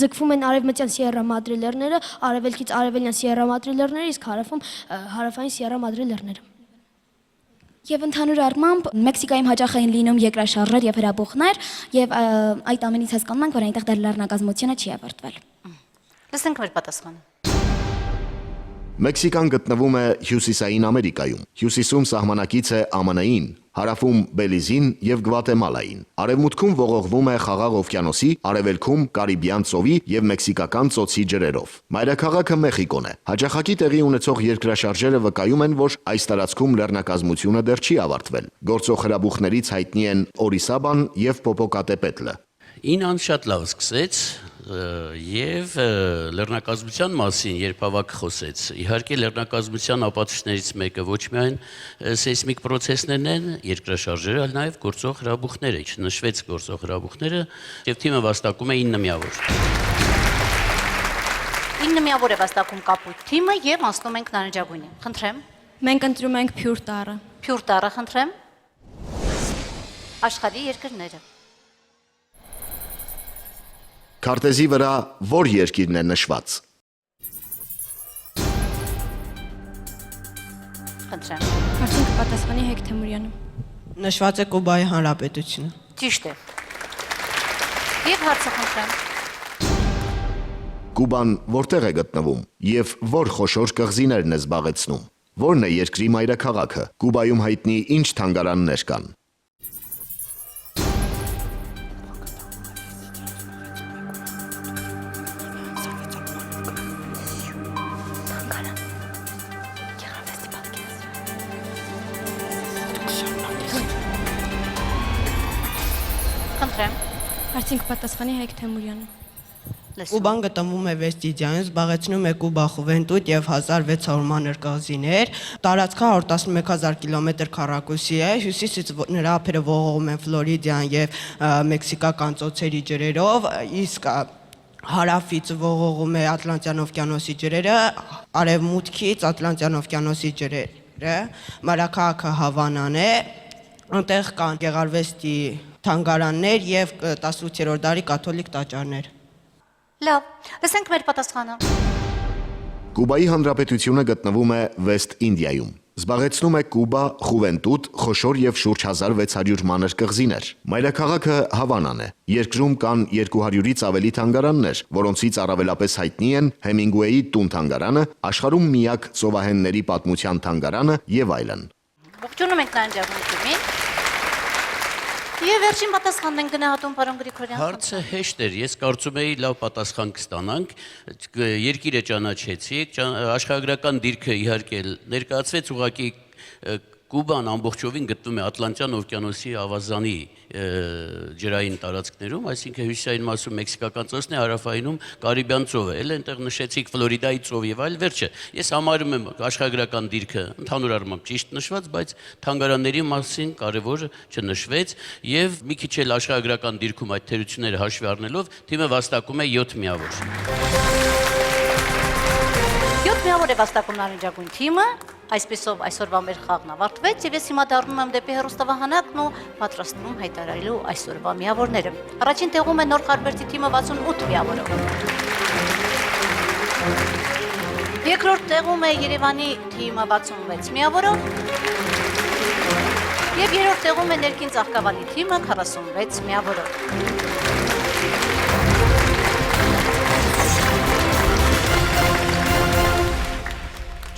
ձգվում են արևմտյան Սիերա Մադրե լեռները, արևելքից արևելյան Սիերա Մադրե լեռները, իսկ հարավում հարավային Սիերա Մադրե լեռները։ Եվ ընդհանուր առմամբ Մեքսիկայում հաճախ էին լինում երկրաշարժեր եւ հրաբուխներ, եւ այդ ամենից հասկանում ենք, որ այնտեղ դեռ լեռնարկազմությունը չի ավարտվել։ Լսենք մեր պատասխանը։ Մեքսիկան գտնվում է Հյուսիսային Ամերիկայում։ Հյուսիսում սահմանակից է ԱՄՆ-ին, հարավում Բելիզին եւ Գվատեմալային։ Արևմուտքում ողողվում է Խաղաղ օվկիանոսի, արևելքում Կարիբյան ծովի եւ Մեքսիկական ծոցի ջրերով։ Մայրաքաղաքը Մեխիկոն է։ Հաճախակի տեղի ունեցող երկրաշարժերը վկայում են, որ այս տարածքում լեռնարկազմությունը դեռ չի ավարտվել։ Գործող հրաբուխներից հայտնի են Օրիսաբան եւ Պոպոկատեպետլը։ Ինան շատ լավ սկսեց եւ լեռնակազմության մասին երբ ավակ խոսեց, իհարկե լեռնակազմության ապացույցներից մեկը ոչ միայն սեյսմիկ պրոցեսներն են, երկրաշարժերը, այլ նաեւ գործող հրաբուխները, չնշվեց գործող հրաբուխները եւ թիմը վաստակում է 9 միավոր։ 9 միավոր է վաստակում կապույտ թիմը եւ անցնում ենք նարնջագույնին։ Խնդրեմ։ Մենք ընտրում ենք Փյուր տարը։ Փյուր տարը խնդրեմ։ Աշխարհի երկրները։ Քարտեզի վրա որ երկիրն է նշված։ Խնդրեմ։ Արդեն կպատասխանի Հեկ Թեմուրյանը։ Նշված է Կուբայի Հանրապետությունը։ Ճիշտ է։ Եվ հարցը խնդրեմ։ Կուբան որտեղ է գտնվում եւ որ խոշոր կղզիներն է զբաղեցնում։ Որն է երկրի մայրաքաղաքը։ Կուբայում հայտնի ինչ թանգարաններ կան։ Խնդրեմ։ Արդեն կպատասխանի Հեկ Թեմուրյանը։ Կուբան գտնվում է Վեստիդիայում, զբաղեցնում է Կուբա Խուվենտուտ եւ 1600 մանր կղզիներ, տարածքը 110000 կիլոմետր քառակուսի է, հյուսիսից նրա ափերը ողողում են Ֆլորիդյան եւ Մեքսիկական ծոցերի ջրերով, իսկ հարավից ողողում է Ատլանտյան օվկիանոսի ջրերը, արևմուտքից Ատլանտյան օվկիանոսի ջրերը, մայրաքաղաքը Հավանան է, այնտեղ կան գեղարվեստի թանգարաններ եւ 18-րդ դարի կաթոլիկ տաճարներ։ Լավ, լսենք մեր պատասխանը։ Կուբայի հանրապետությունը գտնվում է Վեստ Ինդիայում։ Զբաղեցնում է Կուբա, Խուվենտուտ, խոշոր եւ շուրջ 1600 մանր կղզիներ։ Մայրաքաղաքը Հավանան է։ Երկրում կան 200-ից ավելի թանգարաններ, որոնցից առավելապես հայտնի են Հեմինգուեյի տուն թանգարանը, աշխարհում միակ ծովահենների պատմության թանգարանը եւ այլն։ Ողջունում ենք նարնջագույն թիմին։ Եվ վերջին պատասխանն են գնահատում պարոն Գրիգորյան։ Հարցը հեշտ էր, ես կարծում էի լավ պատասխան կստանանք, երկիրը ճանաչեցիք, աշխարհագրական դիրքը իհարկե ներկայացվեց, ուղղակի Կուբան ամբողջովին գտնվում է Ատլանտյան օվկիանոսի ավազանի ջրային տարածքներում, այսինքն հյուսիսային մասում Մեքսիկական ծոցն է, հարավայինում Կարիբյան ծովը, էլ այնտեղ նշեցիք Ֆլորիդայի ծով եւ այլ, վերջը։ Ես համարում եմ աշխարհագրական դիրքը ընդհանուր առմամբ ճիշտ նշված, բայց թանգարանների մասին կարևորը չնշվեց եւ մի քիչ էլ աշխարհագրական դիրքում այդ թերությունները հաշվի առնելով թիմը վաստակում է 7 միավոր։ 7 միավոր է վաստակում նարնջագույն թիմը, այսպեսով այսօրվա մեր խաղն ավարտվեց եւ ես հիմա դառնում եմ դեպի հեռուստավահանակն ու պատրաստվում հայտարարելու այսօրվա միավորները։ Առաջին տեղում է Նոր Խարբերդի թիմը 68 միավորով։ Երկրորդ տեղում է Երևանի թիմը 66 միավորով։ Եվ երրորդ տեղում է Ներքին Ծաղկավանի թիմը 46 միավորով։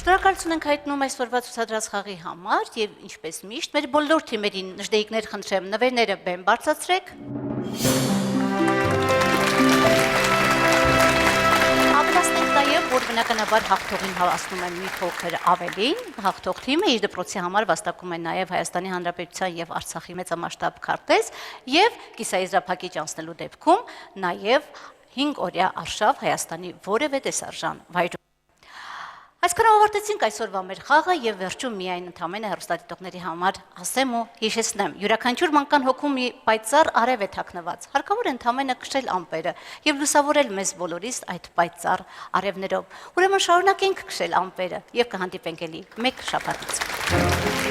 Շնորհակալություն ենք հայտնում այսօրվա ցուցադրած խաղի համար եւ ինչպես միշտ մեր բոլոր թիմերին նժդեիկներ խնդրեմ նվերները բեմ բարձրացրեք։ Ապլաստենք նաեւ որ բնականաբար հաղթողին հավաստում են մի փոքր ավելին, հաղթող թիմը իր դպրոցի համար վաստակում է նաև Հայաստանի Հանրապետության եւ Արցախի մեծամասշտաբ քարտեզ եւ կիսաեզրափակիչ անցնելու դեպքում նաև 5 օրյա արշավ Հայաստանի որևէ տեսարժան վայրում։ Այսքան ավարտեցինք այսօրվա մեր խաղը եւ վերջում միայն ընդամենը հեռուստադիտողների համար ասեմ ու հիշեցնեմ. յուրաքանչյուր մանկան հոգում մի պայծառ արև է թաքնված։ Հարկավոր է ընդամենը քշել ամպերը եւ լուսավորել մեզ բոլորիս այդ պայծառ արևներով։ Ուրեմն շարունակենք քշել ամպերը եւ կհանդիպենք էլի մեկ շաբաթից։